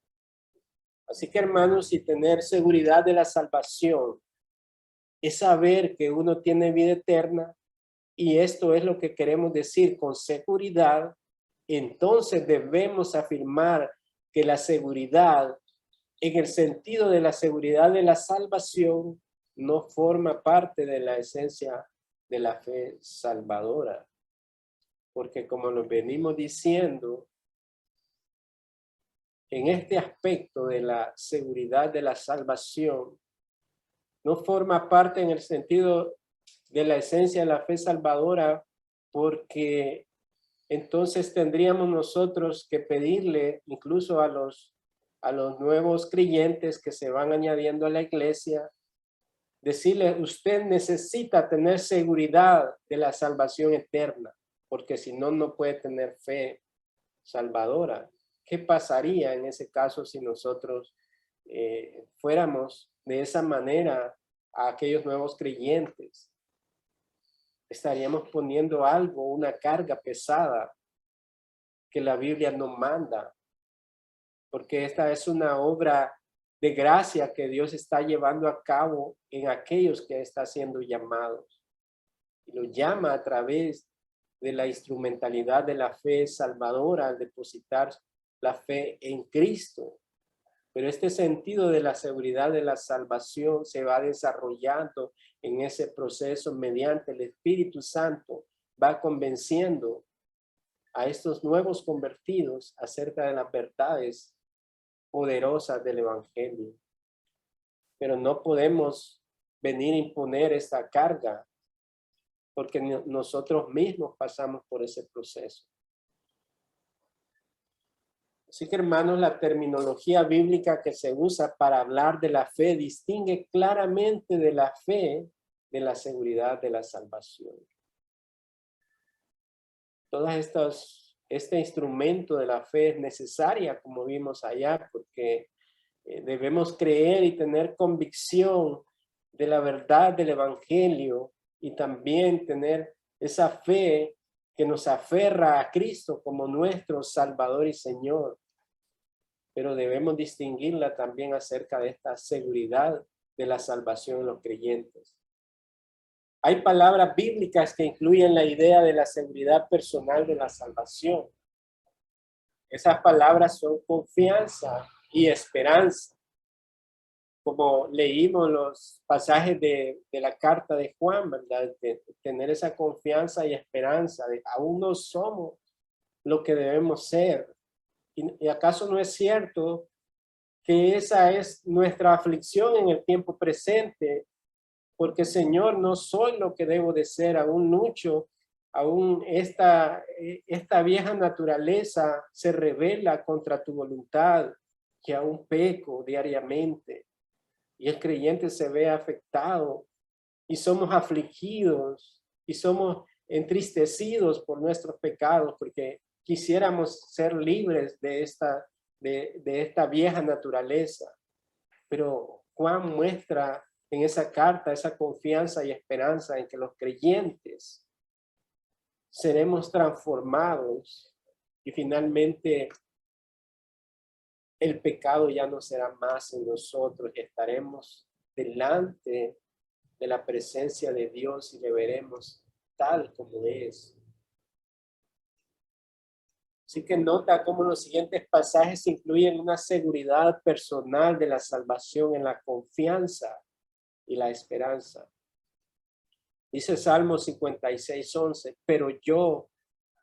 Así que, hermanos, y tener seguridad de la salvación es saber que uno tiene vida eterna, y esto es lo que queremos decir con seguridad. Entonces debemos afirmar que la seguridad, en el sentido de la seguridad de la salvación, no forma parte de la esencia de la fe salvadora. Porque como lo venimos diciendo, en este aspecto de la seguridad de la salvación, no forma parte en el sentido de la esencia de la fe salvadora, porque entonces tendríamos nosotros que pedirle incluso a los nuevos creyentes que se van añadiendo a la iglesia, decirle, usted necesita tener seguridad de la salvación eterna, porque si no, no puede tener fe salvadora. ¿Qué pasaría en ese caso si nosotros fuéramos de esa manera a aquellos nuevos creyentes? Estaríamos poniendo algo, una carga pesada que la Biblia no manda, porque esta es una obra de gracia que Dios está llevando a cabo en aquellos que está siendo llamados. Y lo llama a través de la instrumentalidad de la fe salvadora al depositar la fe en Cristo. Pero este sentido de la seguridad de la salvación se va desarrollando en ese proceso mediante el Espíritu Santo. Va convenciendo a estos nuevos convertidos acerca de las verdades poderosas del Evangelio. Pero no podemos venir a imponer esta carga porque nosotros mismos pasamos por ese proceso. Así que, hermanos, la terminología bíblica que se usa para hablar de la fe distingue claramente de la fe de la seguridad de la salvación. Este instrumento de la fe es necesaria, como vimos allá, porque debemos creer y tener convicción de la verdad del Evangelio y también tener esa fe que nos aferra a Cristo como nuestro Salvador y Señor. Pero debemos distinguirla también acerca de esta seguridad de la salvación en los creyentes. Hay palabras bíblicas que incluyen la idea de la seguridad personal de la salvación. Esas palabras son confianza y esperanza. Como leímos los pasajes de la carta de Juan, ¿verdad? De tener esa confianza y esperanza de aún no somos lo que debemos ser. ¿Y acaso no es cierto que esa es nuestra aflicción en el tiempo presente? Porque, Señor, no soy lo que debo de ser, aún lucho, aún esta vieja naturaleza se revela contra tu voluntad, que aún peco diariamente. Y el creyente se ve afectado y somos afligidos y somos entristecidos por nuestros pecados, porque quisiéramos ser libres de esta vieja naturaleza. Pero Juan muestra en esa carta esa confianza y esperanza en que los creyentes seremos transformados y finalmente el pecado ya no será más en nosotros y estaremos delante de la presencia de Dios y le veremos tal como es. Así que nota cómo los siguientes pasajes incluyen una seguridad personal de la salvación en la confianza y la esperanza. Dice Salmo 56:11, pero yo,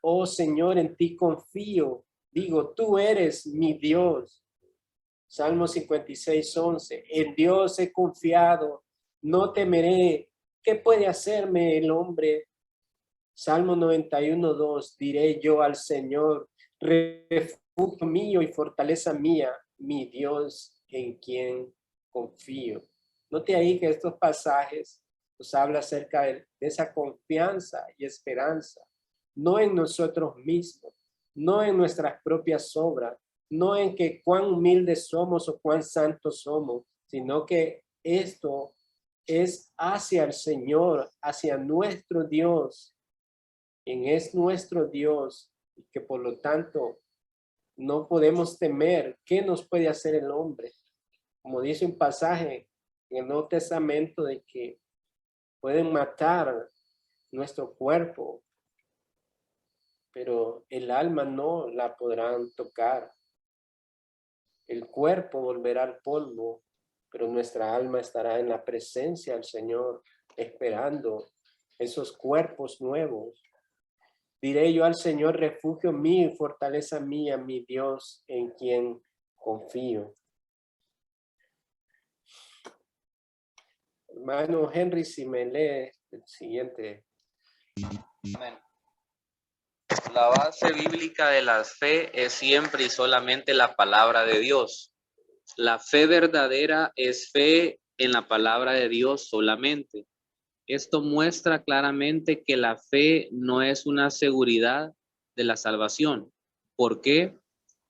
oh Señor, en ti confío. Digo, tú eres mi Dios. Salmo 56:11, en Dios he confiado, no temeré. ¿Qué puede hacerme el hombre? Salmo 91:2, diré yo al Señor, refugio mío y fortaleza mía, mi Dios en quien confío. Note ahí que estos pasajes nos habla acerca de esa confianza y esperanza, no en nosotros mismos, no en nuestras propias obras, no en que cuán humildes somos o cuán santos somos, sino que esto es hacia el Señor, hacia nuestro Dios, quien es nuestro Dios, y que por lo tanto no podemos temer. ¿Qué nos puede hacer el hombre? Como dice un pasaje en el Nuevo Testamento de que pueden matar nuestro cuerpo, pero el alma no la podrán tocar. El cuerpo volverá al polvo, pero nuestra alma estará en la presencia del Señor, esperando esos cuerpos nuevos. Diré yo al Señor, refugio mío y fortaleza mía, mi Dios, en quien confío. Hermano Henry, si me lee el siguiente. Amén. La base bíblica de la fe es siempre y solamente la palabra de Dios. La fe verdadera es fe en la palabra de Dios solamente. Esto muestra claramente que la fe no es una seguridad de la salvación. ¿Por qué?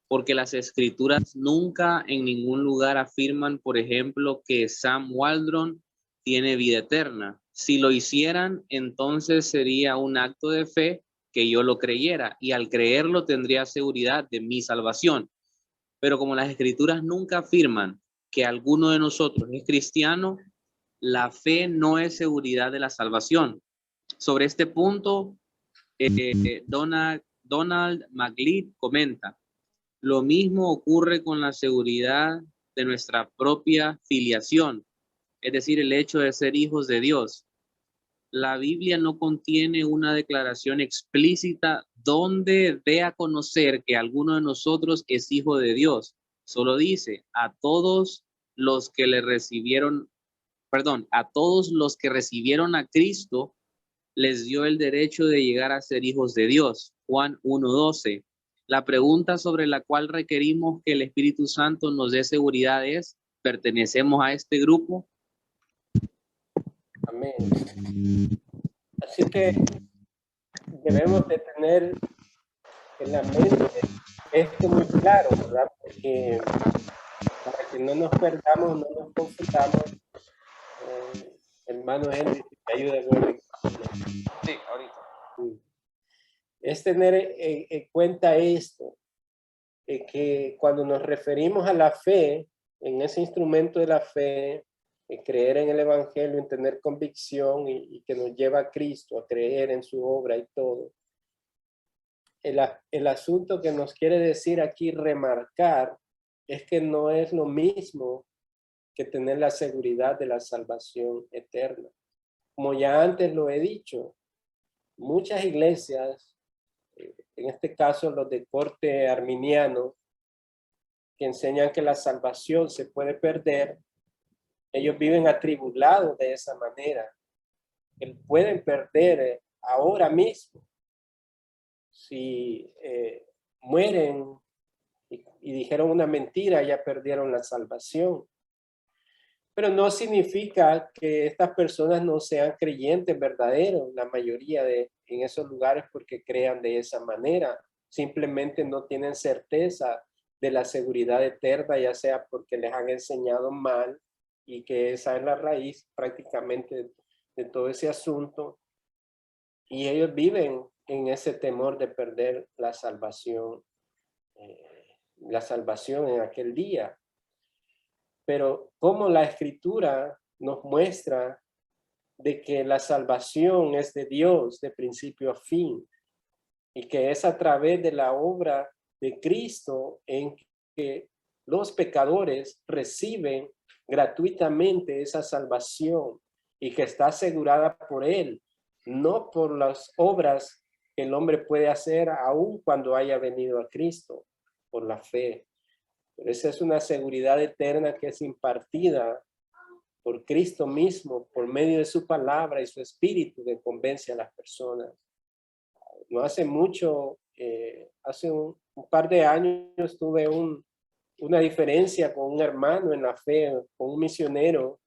Porque las escrituras nunca en ningún lugar afirman, por ejemplo, que Sam Waldron tiene vida eterna. Si lo hicieran, entonces sería un acto de fe que yo lo creyera y al creerlo tendría seguridad de mi salvación. Pero como las escrituras nunca afirman que alguno de nosotros es cristiano, la fe no es seguridad de la salvación. Sobre este punto, Donald McLeod comenta, lo mismo ocurre con la seguridad de nuestra propia filiación, es decir, el hecho de ser hijos de Dios. La Biblia no contiene una declaración explícita donde dé a conocer que alguno de nosotros es hijo de Dios. Solo dice, a todos los que recibieron a Cristo, les dio el derecho de llegar a ser hijos de Dios. Juan 1:12. La pregunta sobre la cual requerimos que el Espíritu Santo nos dé seguridad es, ¿pertenecemos a este grupo? Amén. Así que debemos de tener en la mente esto muy claro, ¿verdad? Porque para que no nos perdamos, no nos confundamos. Hermano Henry, si te ayuda, bueno. Sí, ahorita. Es tener en cuenta esto, que cuando nos referimos a la fe, en ese instrumento de la fe, creer en el Evangelio, en tener convicción y que nos lleva a Cristo, a creer en su obra y todo, el asunto que nos quiere decir aquí, remarcar, es que no es lo mismo que tener la seguridad de la salvación eterna. Como ya antes lo he dicho, muchas iglesias, en este caso los de corte arminiano, que enseñan que la salvación se puede perder, ellos viven atribulados de esa manera. Pueden perder ahora mismo. Si mueren y dijeron una mentira, ya perdieron la salvación. Pero no significa que estas personas no sean creyentes verdaderos, la mayoría en esos lugares, porque crean de esa manera. Simplemente no tienen certeza de la seguridad eterna, ya sea porque les han enseñado mal y que esa es la raíz prácticamente de todo ese asunto. Y ellos viven en ese temor de perder la salvación en aquel día. Pero como la Escritura nos muestra de que la salvación es de Dios de principio a fin y que es a través de la obra de Cristo en que los pecadores reciben gratuitamente esa salvación y que está asegurada por Él, no por las obras que el hombre puede hacer aún cuando haya venido a Cristo, por la fe. Pero esa es una seguridad eterna que es impartida por Cristo mismo, por medio de su palabra y su espíritu que convence a las personas. No hace mucho, hace un par de años tuve una diferencia con un hermano en la fe, con un misionero,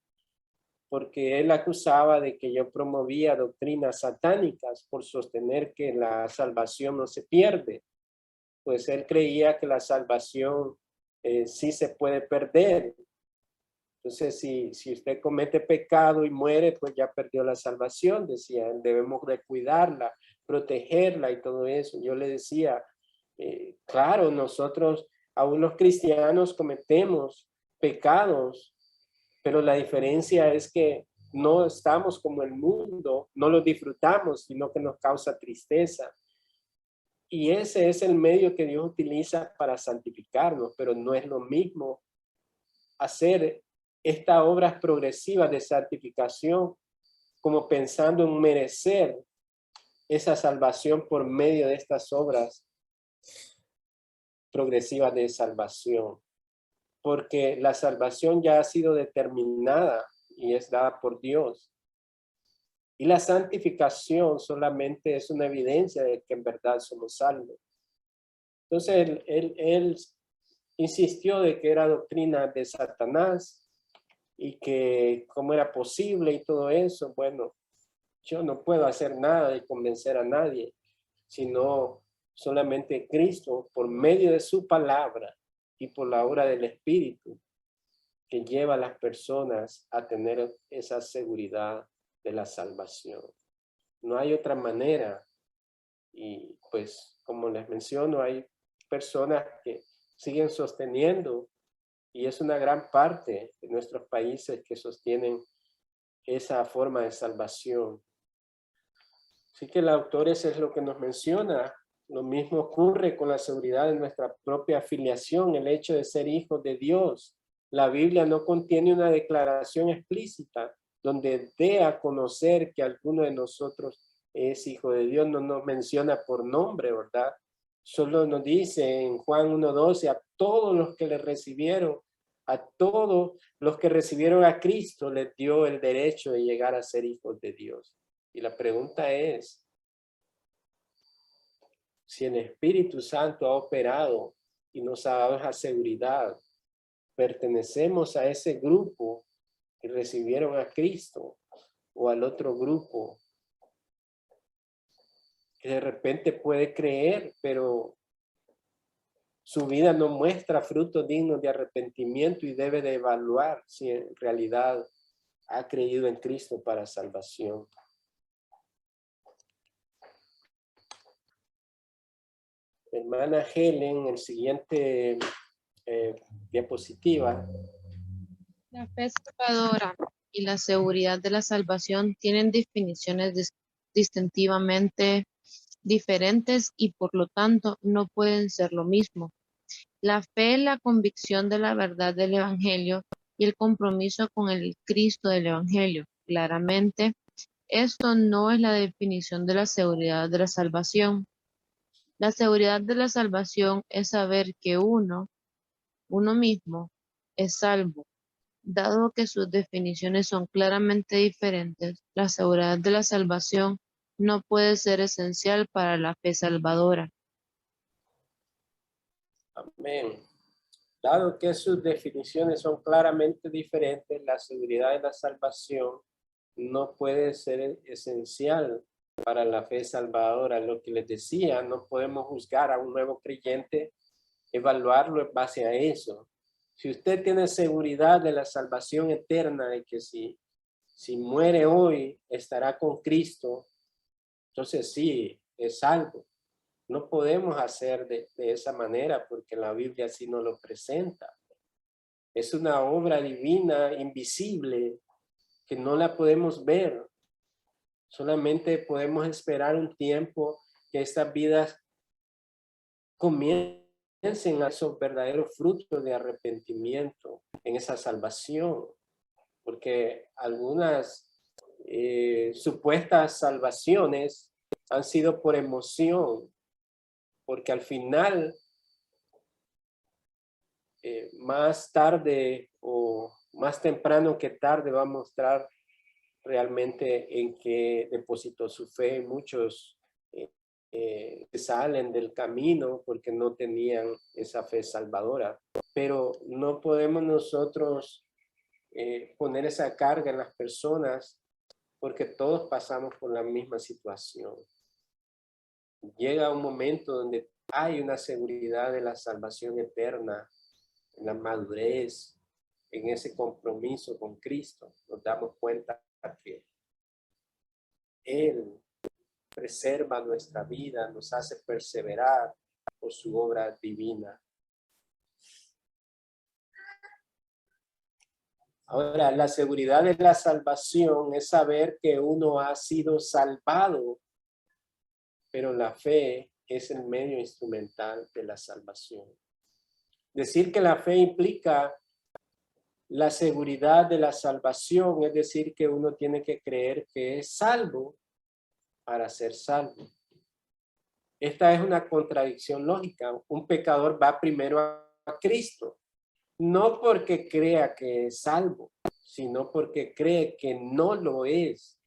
porque él acusaba de que yo promovía doctrinas satánicas por sostener que la salvación no se pierde. Pues él creía que la salvación sí se puede perder. Entonces, si usted comete pecado y muere, pues ya perdió la salvación, decía. Debemos de cuidarla, protegerla y todo eso. Yo le decía, claro, nosotros, aún los cristianos, cometemos pecados, pero la diferencia es que no estamos como el mundo, no lo disfrutamos, sino que nos causa tristeza. Y ese es el medio que Dios utiliza para santificarnos, pero no es lo mismo hacer estas obras progresivas de santificación como pensando en merecer esa salvación por medio de estas obras progresivas de salvación. Porque la salvación ya ha sido determinada y es dada por Dios. Y la santificación solamente es una evidencia de que en verdad somos salvos. Entonces, él insistió de que era doctrina de Satanás y que cómo era posible y todo eso. Bueno, yo no puedo hacer nada de convencer a nadie, sino solamente Cristo por medio de su palabra y por la obra del Espíritu que lleva a las personas a tener esa seguridad de la salvación. No hay otra manera. Y pues, como les menciono, hay personas que siguen sosteniendo, y es una gran parte de nuestros países que sostienen esa forma de salvación. Así que el autor eso es lo que nos menciona. Lo mismo ocurre con la seguridad de nuestra propia filiación, el hecho de ser hijos de Dios. La Biblia no contiene una declaración explícita donde dé a conocer que alguno de nosotros es hijo de Dios. No nos menciona por nombre, ¿verdad? Solo nos dice en Juan 1:12, a todos los que le recibieron, a todos los que recibieron a Cristo, les dio el derecho de llegar a ser hijos de Dios. Y la pregunta es, si el Espíritu Santo ha operado y nos ha dado esa seguridad, ¿pertenecemos a ese grupo que recibieron a Cristo o al otro grupo que de repente puede creer, pero su vida no muestra frutos dignos de arrepentimiento y debe de evaluar si en realidad ha creído en Cristo para salvación? Hermana Helen, el siguiente diapositiva. La fe salvadora y la seguridad de la salvación tienen definiciones distintivamente diferentes y por lo tanto no pueden ser lo mismo. La fe es la convicción de la verdad del Evangelio y el compromiso con el Cristo del Evangelio. Claramente, esto no es la definición de la seguridad de la salvación. La seguridad de la salvación es saber que uno mismo, es salvo. Dado que sus definiciones son claramente diferentes, la seguridad de la salvación no puede ser esencial para la fe salvadora. Amén. Dado que sus definiciones son claramente diferentes, la seguridad de la salvación no puede ser esencial para la fe salvadora. Lo que les decía, no podemos juzgar a un nuevo creyente, evaluarlo en base a eso. Si usted tiene seguridad de la salvación eterna, de que si muere hoy, estará con Cristo, entonces sí, es salvo. No podemos hacer de esa manera porque la Biblia así nos lo presenta. Es una obra divina, invisible, que no la podemos ver. Solamente podemos esperar un tiempo que estas vidas comiencen a esos verdaderos frutos de arrepentimiento en esa salvación. Porque algunas supuestas salvaciones han sido por emoción, porque al final, más tarde o más temprano que tarde, va a mostrar realmente en qué depositó su fe. Muchos salen del camino porque no tenían esa fe salvadora, pero no podemos nosotros poner esa carga en las personas porque todos pasamos por la misma situación. Llega un momento donde hay una seguridad de la salvación eterna, en la madurez, en ese compromiso con Cristo. Nos damos cuenta que Él preserva nuestra vida, nos hace perseverar por su obra divina. Ahora, la seguridad de la salvación es saber que uno ha sido salvado, pero la fe es el medio instrumental de la salvación. Decir que la fe implica la seguridad de la salvación, es decir, que uno tiene que creer que es salvo para ser salvo. Esta es una contradicción lógica. Un pecador va primero a Cristo, no porque crea que es salvo, sino porque cree que no lo es.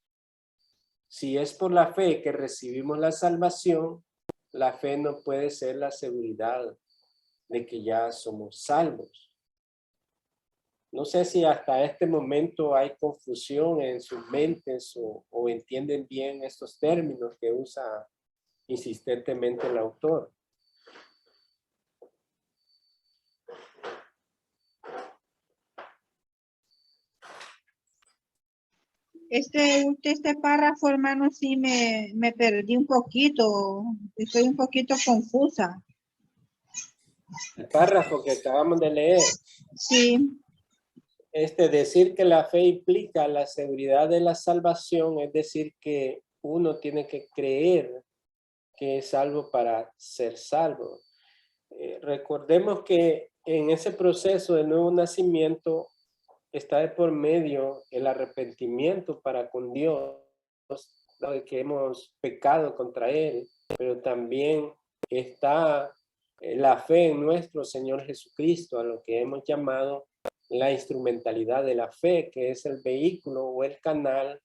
Si es por la fe que recibimos la salvación, la fe no puede ser la seguridad de que ya somos salvos. No sé si hasta este momento hay confusión en sus mentes o entienden bien estos términos que usa insistentemente el autor. Este párrafo, hermano, sí me perdí un poquito. Estoy un poquito confusa. El párrafo que acabamos de leer. Sí. Decir que la fe implica la seguridad de la salvación, es decir, que uno tiene que creer que es salvo para ser salvo. Recordemos que en ese proceso de nuevo nacimiento está de por medio el arrepentimiento para con Dios, de que hemos pecado contra Él, pero también está la fe en nuestro Señor Jesucristo, a lo que hemos llamado la instrumentalidad de la fe, que es el vehículo o el canal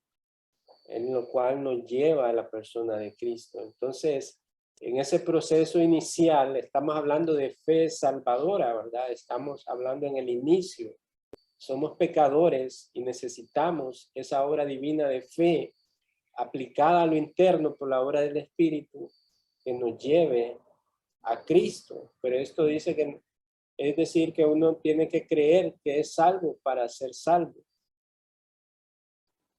en lo cual nos lleva a la persona de Cristo. Entonces, en ese proceso inicial, estamos hablando de fe salvadora, ¿verdad? Estamos hablando en el inicio. Somos pecadores y necesitamos esa obra divina de fe aplicada a lo interno por la obra del Espíritu que nos lleve a Cristo. Pero esto dice que es decir, que uno tiene que creer que es salvo para ser salvo.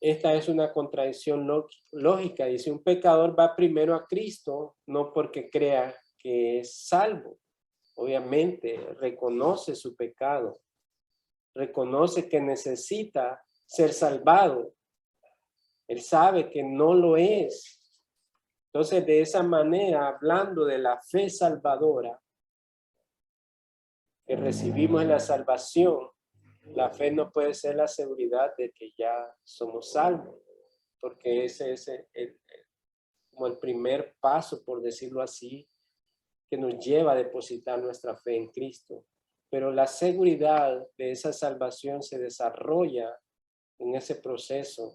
Esta es una contradicción lógica. Dice, un pecador va primero a Cristo, no porque crea que es salvo. Obviamente, reconoce su pecado. Reconoce que necesita ser salvado. Él sabe que no lo es. Entonces, de esa manera, hablando de la fe salvadora que recibimos en la salvación, la fe no puede ser la seguridad de que ya somos salvos, porque ese es como el primer paso, por decirlo así, que nos lleva a depositar nuestra fe en Cristo. Pero la seguridad de esa salvación se desarrolla en ese proceso.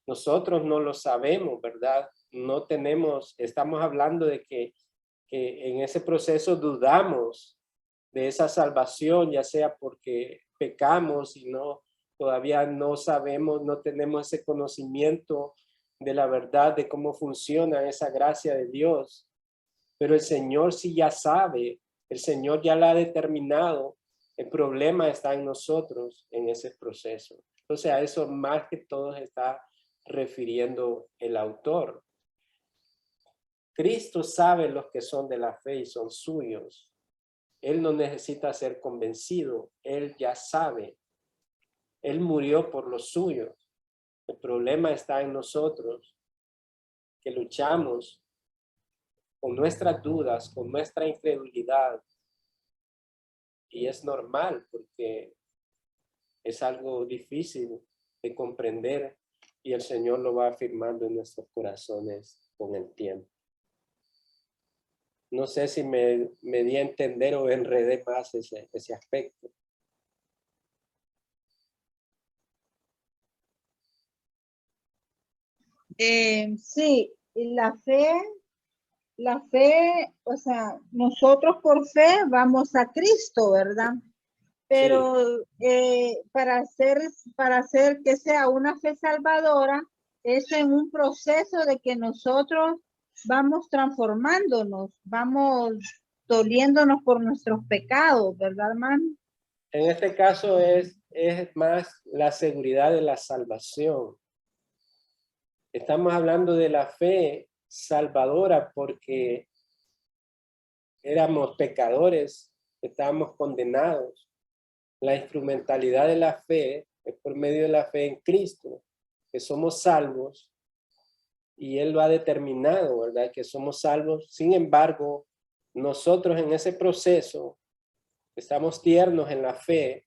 Nosotros no lo sabemos, ¿verdad? No tenemos, estamos hablando de que en ese proceso dudamos de esa salvación, ya sea porque pecamos y todavía no sabemos, no tenemos ese conocimiento de la verdad de cómo funciona esa gracia de Dios. Pero el Señor sí ya sabe, el Señor ya la ha determinado. El problema está en nosotros en ese proceso. Entonces a eso más que todo está refiriendo el autor. Cristo sabe los que son de la fe y son suyos. Él no necesita ser convencido, él ya sabe. Él murió por los suyos. El problema está en nosotros, que luchamos con nuestras dudas, con nuestra incredulidad. Y es normal porque es algo difícil de comprender y el Señor lo va afirmando en nuestros corazones con el tiempo. No sé si me di a entender o enredé más ese aspecto. Sí, la fe, o sea, nosotros por fe vamos a Cristo, ¿verdad? Pero para hacer que sea una fe salvadora, es en un proceso de que nosotros vamos transformándonos, vamos doliéndonos por nuestros pecados, ¿verdad, hermano? En este caso es más la seguridad de la salvación. Estamos hablando de la fe salvadora porque éramos pecadores, estábamos condenados. La instrumentalidad de la fe es por medio de la fe en Cristo, que somos salvos y Él lo ha determinado, ¿verdad? Que somos salvos. Sin embargo, nosotros en ese proceso estamos tiernos en la fe,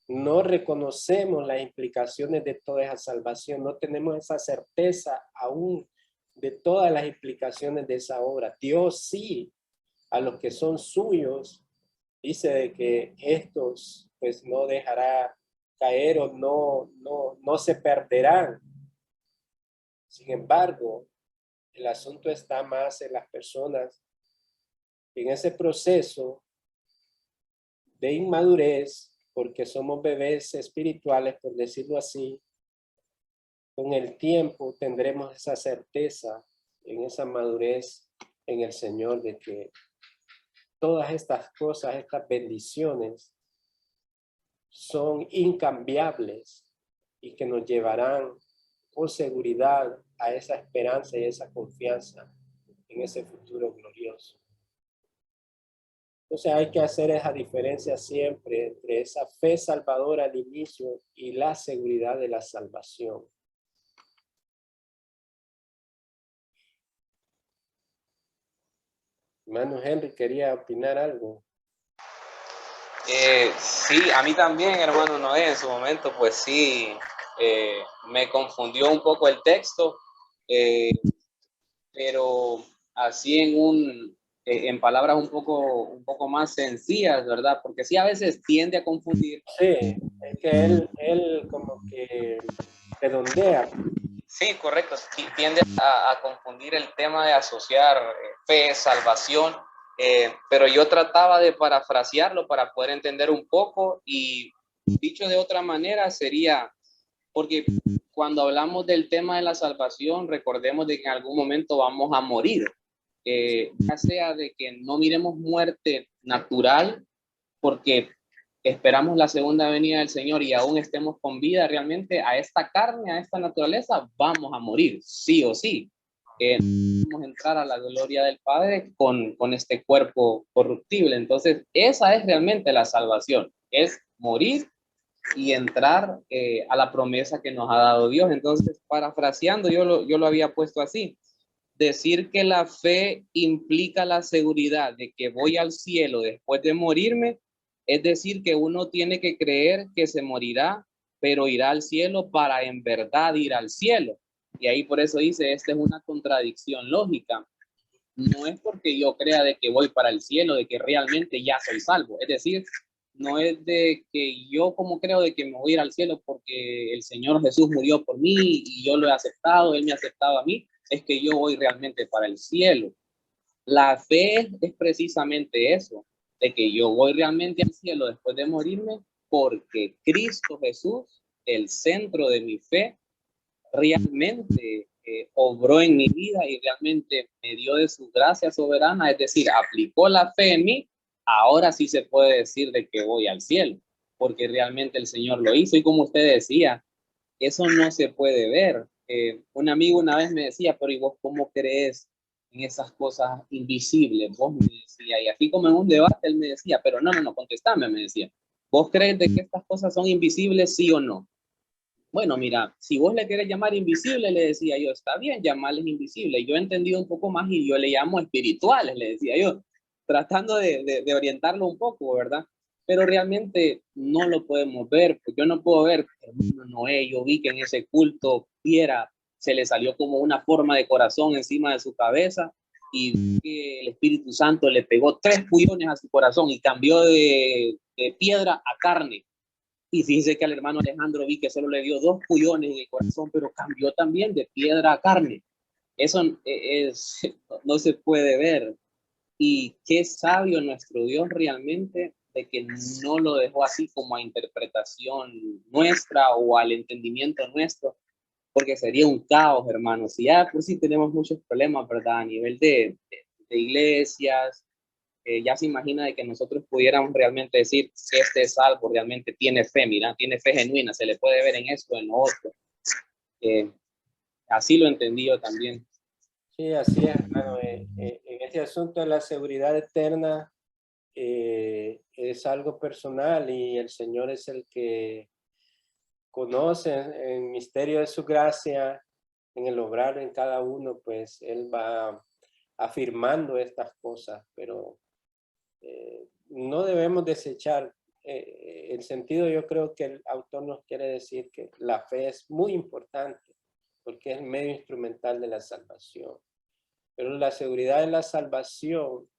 no reconocemos las implicaciones de toda esa salvación, no tenemos esa certeza aún de todas las implicaciones de esa obra. Dios sí, a los que son suyos, dice de que estos pues no dejará caer o no se perderán. Sin embargo, el asunto está más en las personas que en ese proceso de inmadurez, porque somos bebés espirituales, por decirlo así, con el tiempo tendremos esa certeza en esa madurez en el Señor de que todas estas cosas, estas bendiciones son incambiables y que nos llevarán con seguridad a esa esperanza y esa confianza en ese futuro glorioso. Entonces hay que hacer esa diferencia siempre entre esa fe salvadora al inicio y la seguridad de la salvación. Hermano Henry, quería opinar algo. Sí, a mí también, hermano Noé, en su momento, pues sí, me confundió un poco el texto, pero así en palabras un poco más sencillas, ¿verdad? Porque sí, a veces tiende a confundir. Sí, es que él como que redondea. Sí, correcto. Tiende a confundir el tema de asociar fe, salvación, pero yo trataba de parafrasearlo para poder entender un poco y dicho de otra manera sería, porque cuando hablamos del tema de la salvación, recordemos de que en algún momento vamos a morir, ya sea de que no miremos muerte natural, porque esperamos la segunda venida del Señor y aún estemos con vida, realmente a esta carne, a esta naturaleza, vamos a morir, sí o sí. Vamos a entrar a la gloria del Padre con este cuerpo corruptible. Entonces, esa es realmente la salvación, es morir y entrar a la promesa que nos ha dado Dios. Entonces, parafraseando, yo lo había puesto así. decir que la fe implica la seguridad de que voy al cielo después de morirme, es decir, que uno tiene que creer que se morirá, pero irá al cielo para en verdad ir al cielo. Y ahí por eso dice, esta es una contradicción lógica. No es porque yo crea de que voy para el cielo, de que realmente ya soy salvo. Es decir, no es de que yo como creo de que me voy a ir al cielo porque el Señor Jesús murió por mí y yo lo he aceptado, Él me ha aceptado a mí, es que yo voy realmente para el cielo. La fe es precisamente eso, de que yo voy realmente al cielo después de morirme porque Cristo Jesús, el centro de mi fe, realmente obró en mi vida y realmente me dio de su gracia soberana, es decir, aplicó la fe en mí, ahora sí se puede decir de que voy al cielo, porque realmente el Señor lo hizo y como usted decía, eso no se puede ver. Un amigo una vez me decía, pero ¿y vos cómo crees en esas cosas invisibles? Vos me decía, y así como en un debate él me decía, pero no, contestame, me decía, ¿vos crees de que estas cosas son invisibles, sí o no? Bueno, mira, si vos le querés llamar invisible, le decía yo, está bien llamarles invisible. Yo he entendido un poco más y yo le llamo espirituales, le decía yo, tratando de orientarlo un poco, ¿verdad? Pero realmente no lo podemos ver. Pues yo no puedo ver, hermano Noé, yo vi que en ese culto Piera se le salió como una forma de corazón encima de su cabeza y vi que el Espíritu Santo le pegó 3 puñones a su corazón y cambió de piedra a carne. Y fíjese que al hermano Alejandro vi que solo le dio 2 pullones en el corazón, pero cambió también de piedra a carne. Eso no se puede ver. Y qué sabio nuestro Dios realmente de que no lo dejó así como a interpretación nuestra o al entendimiento nuestro, porque sería un caos, hermanos. Si ya por sí tenemos muchos problemas, ¿verdad? A nivel de iglesias, ya se imagina de que nosotros pudiéramos realmente decir que este es salvo, realmente tiene fe, mira, tiene fe genuina, se le puede ver en esto, en lo otro. Así lo entendí yo también. Sí, así es, hermano. En este asunto de la seguridad eterna es algo personal y el Señor es el que conoce el misterio de su gracia en el obrar en cada uno, pues Él va afirmando estas cosas, pero no debemos desechar el sentido. Yo creo que el autor nos quiere decir que la fe es muy importante porque es el medio instrumental de la salvación. Pero la seguridad de la salvación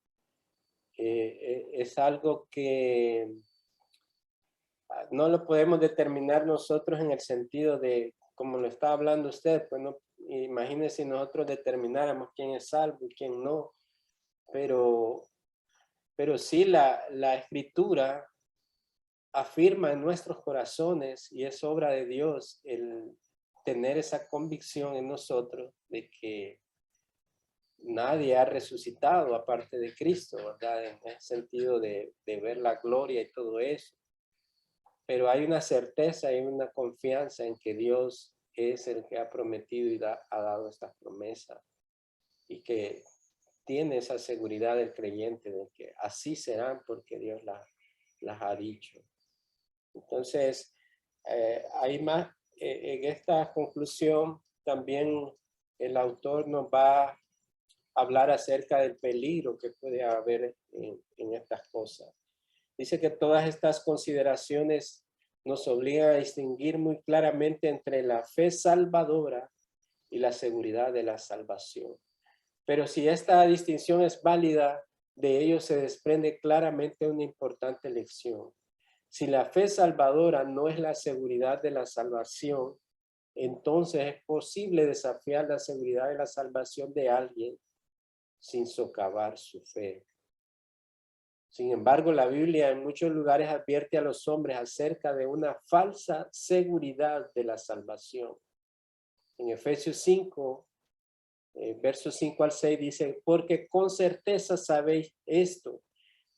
es algo que no lo podemos determinar nosotros en el sentido de, como lo está hablando usted, pues no, imagínense si nosotros determináramos quién es salvo y quién no, pero sí la Escritura afirma en nuestros corazones, y es obra de Dios el tener esa convicción en nosotros de que nadie ha resucitado aparte de Cristo, ¿verdad? En el sentido de ver la gloria y todo eso. Pero hay una certeza y una confianza en que Dios es el que ha prometido y ha dado estas promesas, y que tiene esa seguridad del creyente de que así serán porque Dios las ha dicho. Entonces, hay más, en esta conclusión también el autor nos va a hablar acerca del peligro que puede haber en estas cosas. Dice que todas estas consideraciones nos obligan a distinguir muy claramente entre la fe salvadora y la seguridad de la salvación. Pero si esta distinción es válida, de ello se desprende claramente una importante lección. Si la fe salvadora no es la seguridad de la salvación, entonces es posible desafiar la seguridad de la salvación de alguien sin socavar su fe. Sin embargo, la Biblia en muchos lugares advierte a los hombres acerca de una falsa seguridad de la salvación. En Efesios 5, versos 5 al 6 dice, porque con certeza sabéis esto,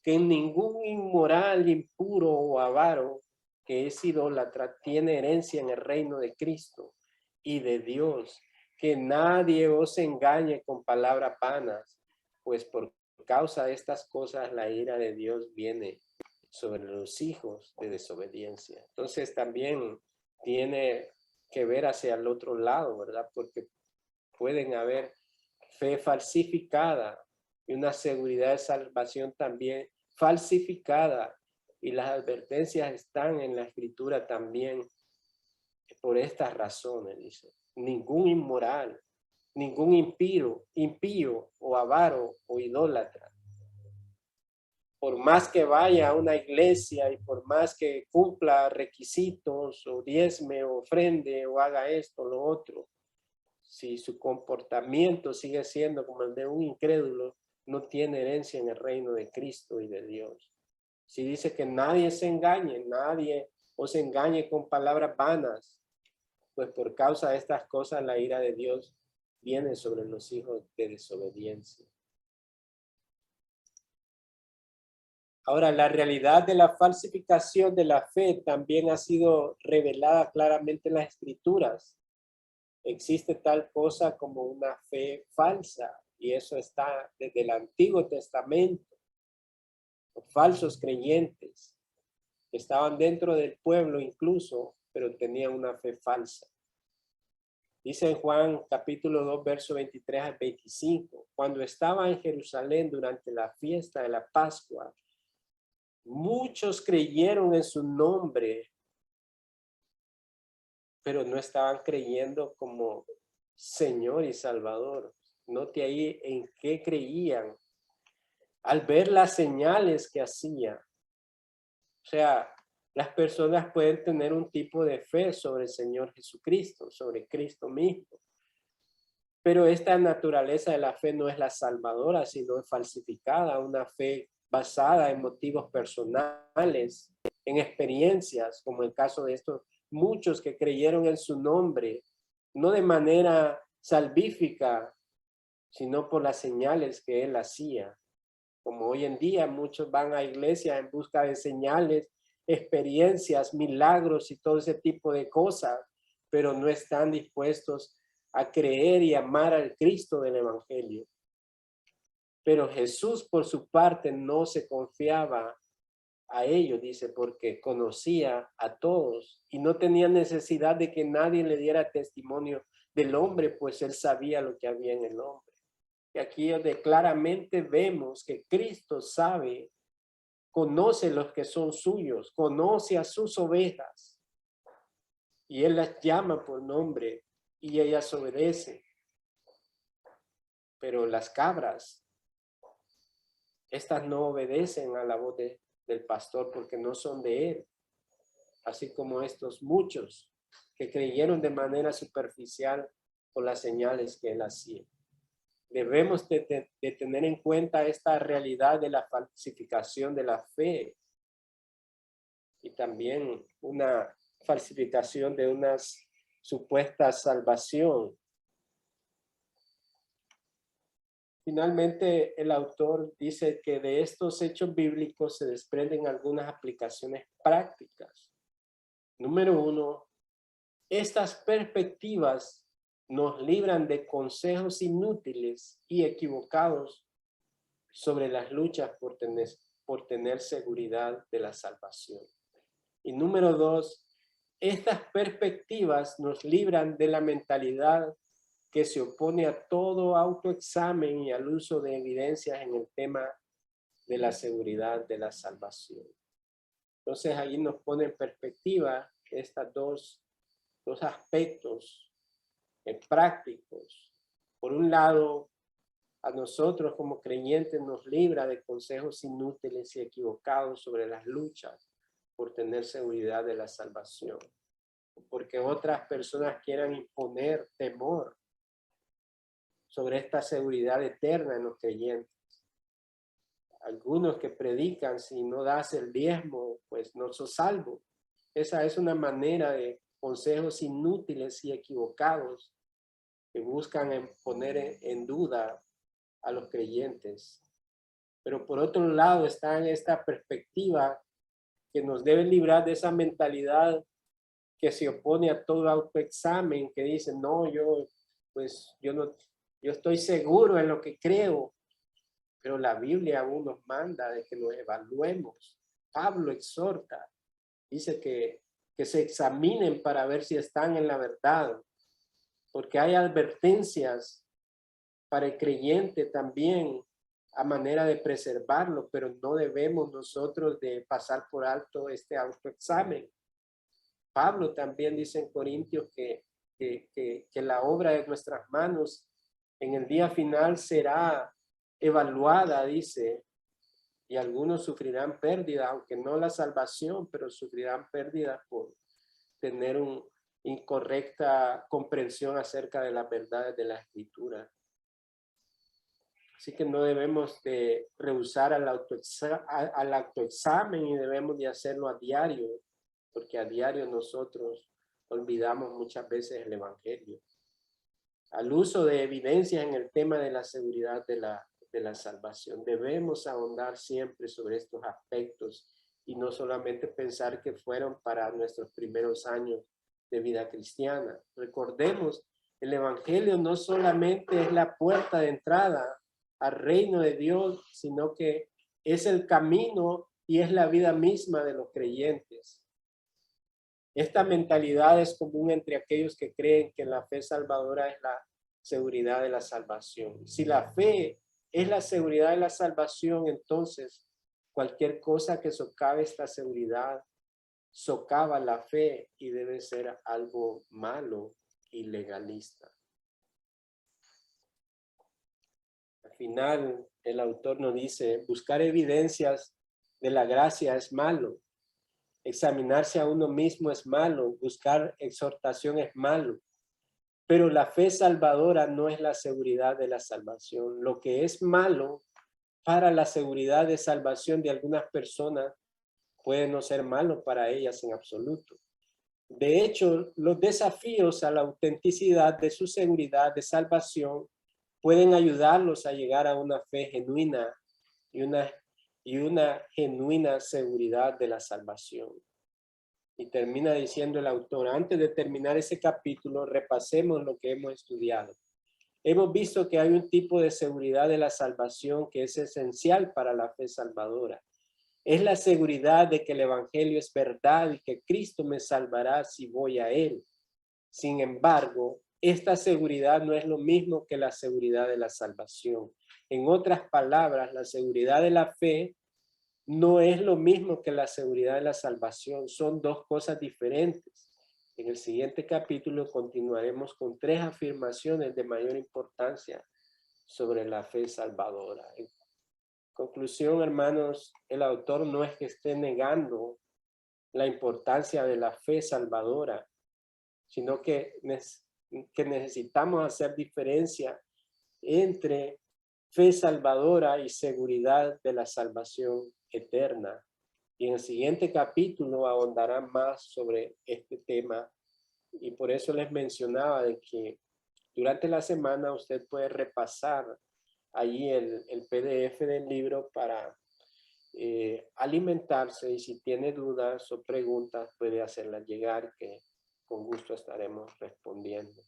que ningún inmoral, impuro o avaro que es idólatra tiene herencia en el reino de Cristo y de Dios. Que nadie os engañe con palabras vanas, pues por causa de estas cosas la ira de Dios viene sobre los hijos de desobediencia. Entonces también tiene que ver hacia el otro lado, ¿verdad? Porque pueden haber fe falsificada y una seguridad de salvación también falsificada. Y las advertencias están en la Escritura también por estas razones, dice. Ningún inmoral, ningún impío o avaro o idólatra, por más que vaya a una iglesia y por más que cumpla requisitos o diezme o ofrende o haga esto o lo otro, si su comportamiento sigue siendo como el de un incrédulo, no tiene herencia en el reino de Cristo y de Dios. Si dice que nadie os engañe con palabras vanas, pues por causa de estas cosas la ira de Dios viene sobre los hijos de desobediencia. Ahora, la realidad de la falsificación de la fe también ha sido revelada claramente en las Escrituras. Existe tal cosa como una fe falsa, y eso está desde el Antiguo Testamento. Los falsos creyentes estaban dentro del pueblo incluso, pero tenían una fe falsa. Dice en Juan capítulo 2, verso 23 al 25, cuando estaba en Jerusalén durante la fiesta de la Pascua, muchos creyeron en su nombre, pero no estaban creyendo como Señor y Salvador. Note ahí en qué creían. Al ver las señales que hacía. O sea, las personas pueden tener un tipo de fe sobre el Señor Jesucristo, sobre Cristo mismo. Pero esta naturaleza de la fe no es la salvadora, sino es falsificada, una fe basada en motivos personales, en experiencias, como el caso de estos muchos que creyeron en su nombre, no de manera salvífica, sino por las señales que él hacía. Como hoy en día muchos van a iglesias en busca de señales, experiencias, milagros y todo ese tipo de cosas, pero no están dispuestos a creer y amar al Cristo del Evangelio. Pero Jesús por su parte no se confiaba a ellos, dice, porque conocía a todos y no tenía necesidad de que nadie le diera testimonio del hombre, pues él sabía lo que había en el hombre. Y aquí donde claramente vemos que Cristo sabe, conoce los que son suyos, conoce a sus ovejas y él las llama por nombre y ellas obedecen. Pero las cabras, estas no obedecen a la voz del pastor porque no son de él, así como estos muchos que creyeron de manera superficial por las señales que él hacía. Debemos de tener en cuenta esta realidad de la falsificación de la fe y también una falsificación de una supuesta salvación. Finalmente, el autor dice que de estos hechos bíblicos se desprenden algunas aplicaciones prácticas. Número 1, estas perspectivas nos libran de consejos inútiles y equivocados sobre las luchas por tener seguridad de la salvación. Y número 2, estas perspectivas nos libran de la mentalidad que se opone a todo autoexamen y al uso de evidencias en el tema de la seguridad de la salvación. Entonces ahí nos pone en perspectiva estas dos aspectos prácticos. Por un lado, a nosotros como creyentes nos libra de consejos inútiles y equivocados sobre las luchas por tener seguridad de la salvación, porque otras personas quieran imponer temor sobre esta seguridad eterna en los creyentes. Algunos que predican, si no das el diezmo, pues no sos salvo. Esa es una manera de consejos inútiles y equivocados que buscan poner en duda a los creyentes. Pero por otro lado está en esta perspectiva que nos debe librar de esa mentalidad que se opone a todo autoexamen, que dice, no, yo estoy seguro en lo que creo, pero la Biblia aún nos manda de que nos evaluemos. Pablo exhorta, dice que se examinen para ver si están en la verdad, porque hay advertencias para el creyente también a manera de preservarlo, pero no debemos nosotros de pasar por alto este autoexamen. Pablo también dice en Corintios que la obra de nuestras manos en el día final será evaluada, dice, y algunos sufrirán pérdida, aunque no la salvación, pero sufrirán pérdida por tener una incorrecta comprensión acerca de las verdades de la Escritura. Así que no debemos de rehusar al autoexamen y debemos de hacerlo a diario, porque a diario nosotros olvidamos muchas veces el Evangelio. Al uso de evidencias en el tema de la seguridad de la salvación. Debemos ahondar siempre sobre estos aspectos y no solamente pensar que fueron para nuestros primeros años de vida cristiana. Recordemos, el Evangelio no solamente es la puerta de entrada al reino de Dios, sino que es el camino y es la vida misma de los creyentes. Esta mentalidad es común entre aquellos que creen que la fe salvadora es la seguridad de la salvación. Si la fe es la seguridad de la salvación, entonces cualquier cosa que socave esta seguridad socava la fe y debe ser algo malo y legalista. Al final, el autor nos dice, buscar evidencias de la gracia es malo. Examinarse a uno mismo es malo, buscar exhortación es malo, pero la fe salvadora no es la seguridad de la salvación. Lo que es malo para la seguridad de salvación de algunas personas puede no ser malo para ellas en absoluto. De hecho, los desafíos a la autenticidad de su seguridad de salvación pueden ayudarlos a llegar a una fe genuina y una genuina seguridad de la salvación. Y termina diciendo el autor, antes de terminar ese capítulo, repasemos lo que hemos estudiado. Hemos visto que hay un tipo de seguridad de la salvación que es esencial para la fe salvadora. Es la seguridad de que el evangelio es verdad y que Cristo me salvará si voy a él. Sin embargo, esta seguridad no es lo mismo que la seguridad de la salvación. En otras palabras, la seguridad de la fe no es lo mismo que la seguridad de la salvación. Son dos cosas diferentes. En el siguiente capítulo continuaremos con 3 afirmaciones de mayor importancia sobre la fe salvadora. En conclusión, hermanos, el autor no es que esté negando la importancia de la fe salvadora, sino que necesitamos hacer diferencia entre fe salvadora y seguridad de la salvación eterna. Y en el siguiente capítulo ahondará más sobre este tema. Y por eso les mencionaba de que durante la semana usted puede repasar allí el PDF del libro para alimentarse, y si tiene dudas o preguntas puede hacerlas llegar, que con gusto estaremos respondiendo.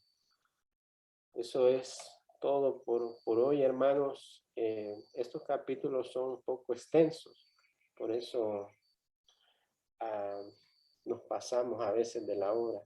Eso es todo por hoy, hermanos. Estos capítulos son un poco extensos, por eso nos pasamos a veces de la hora.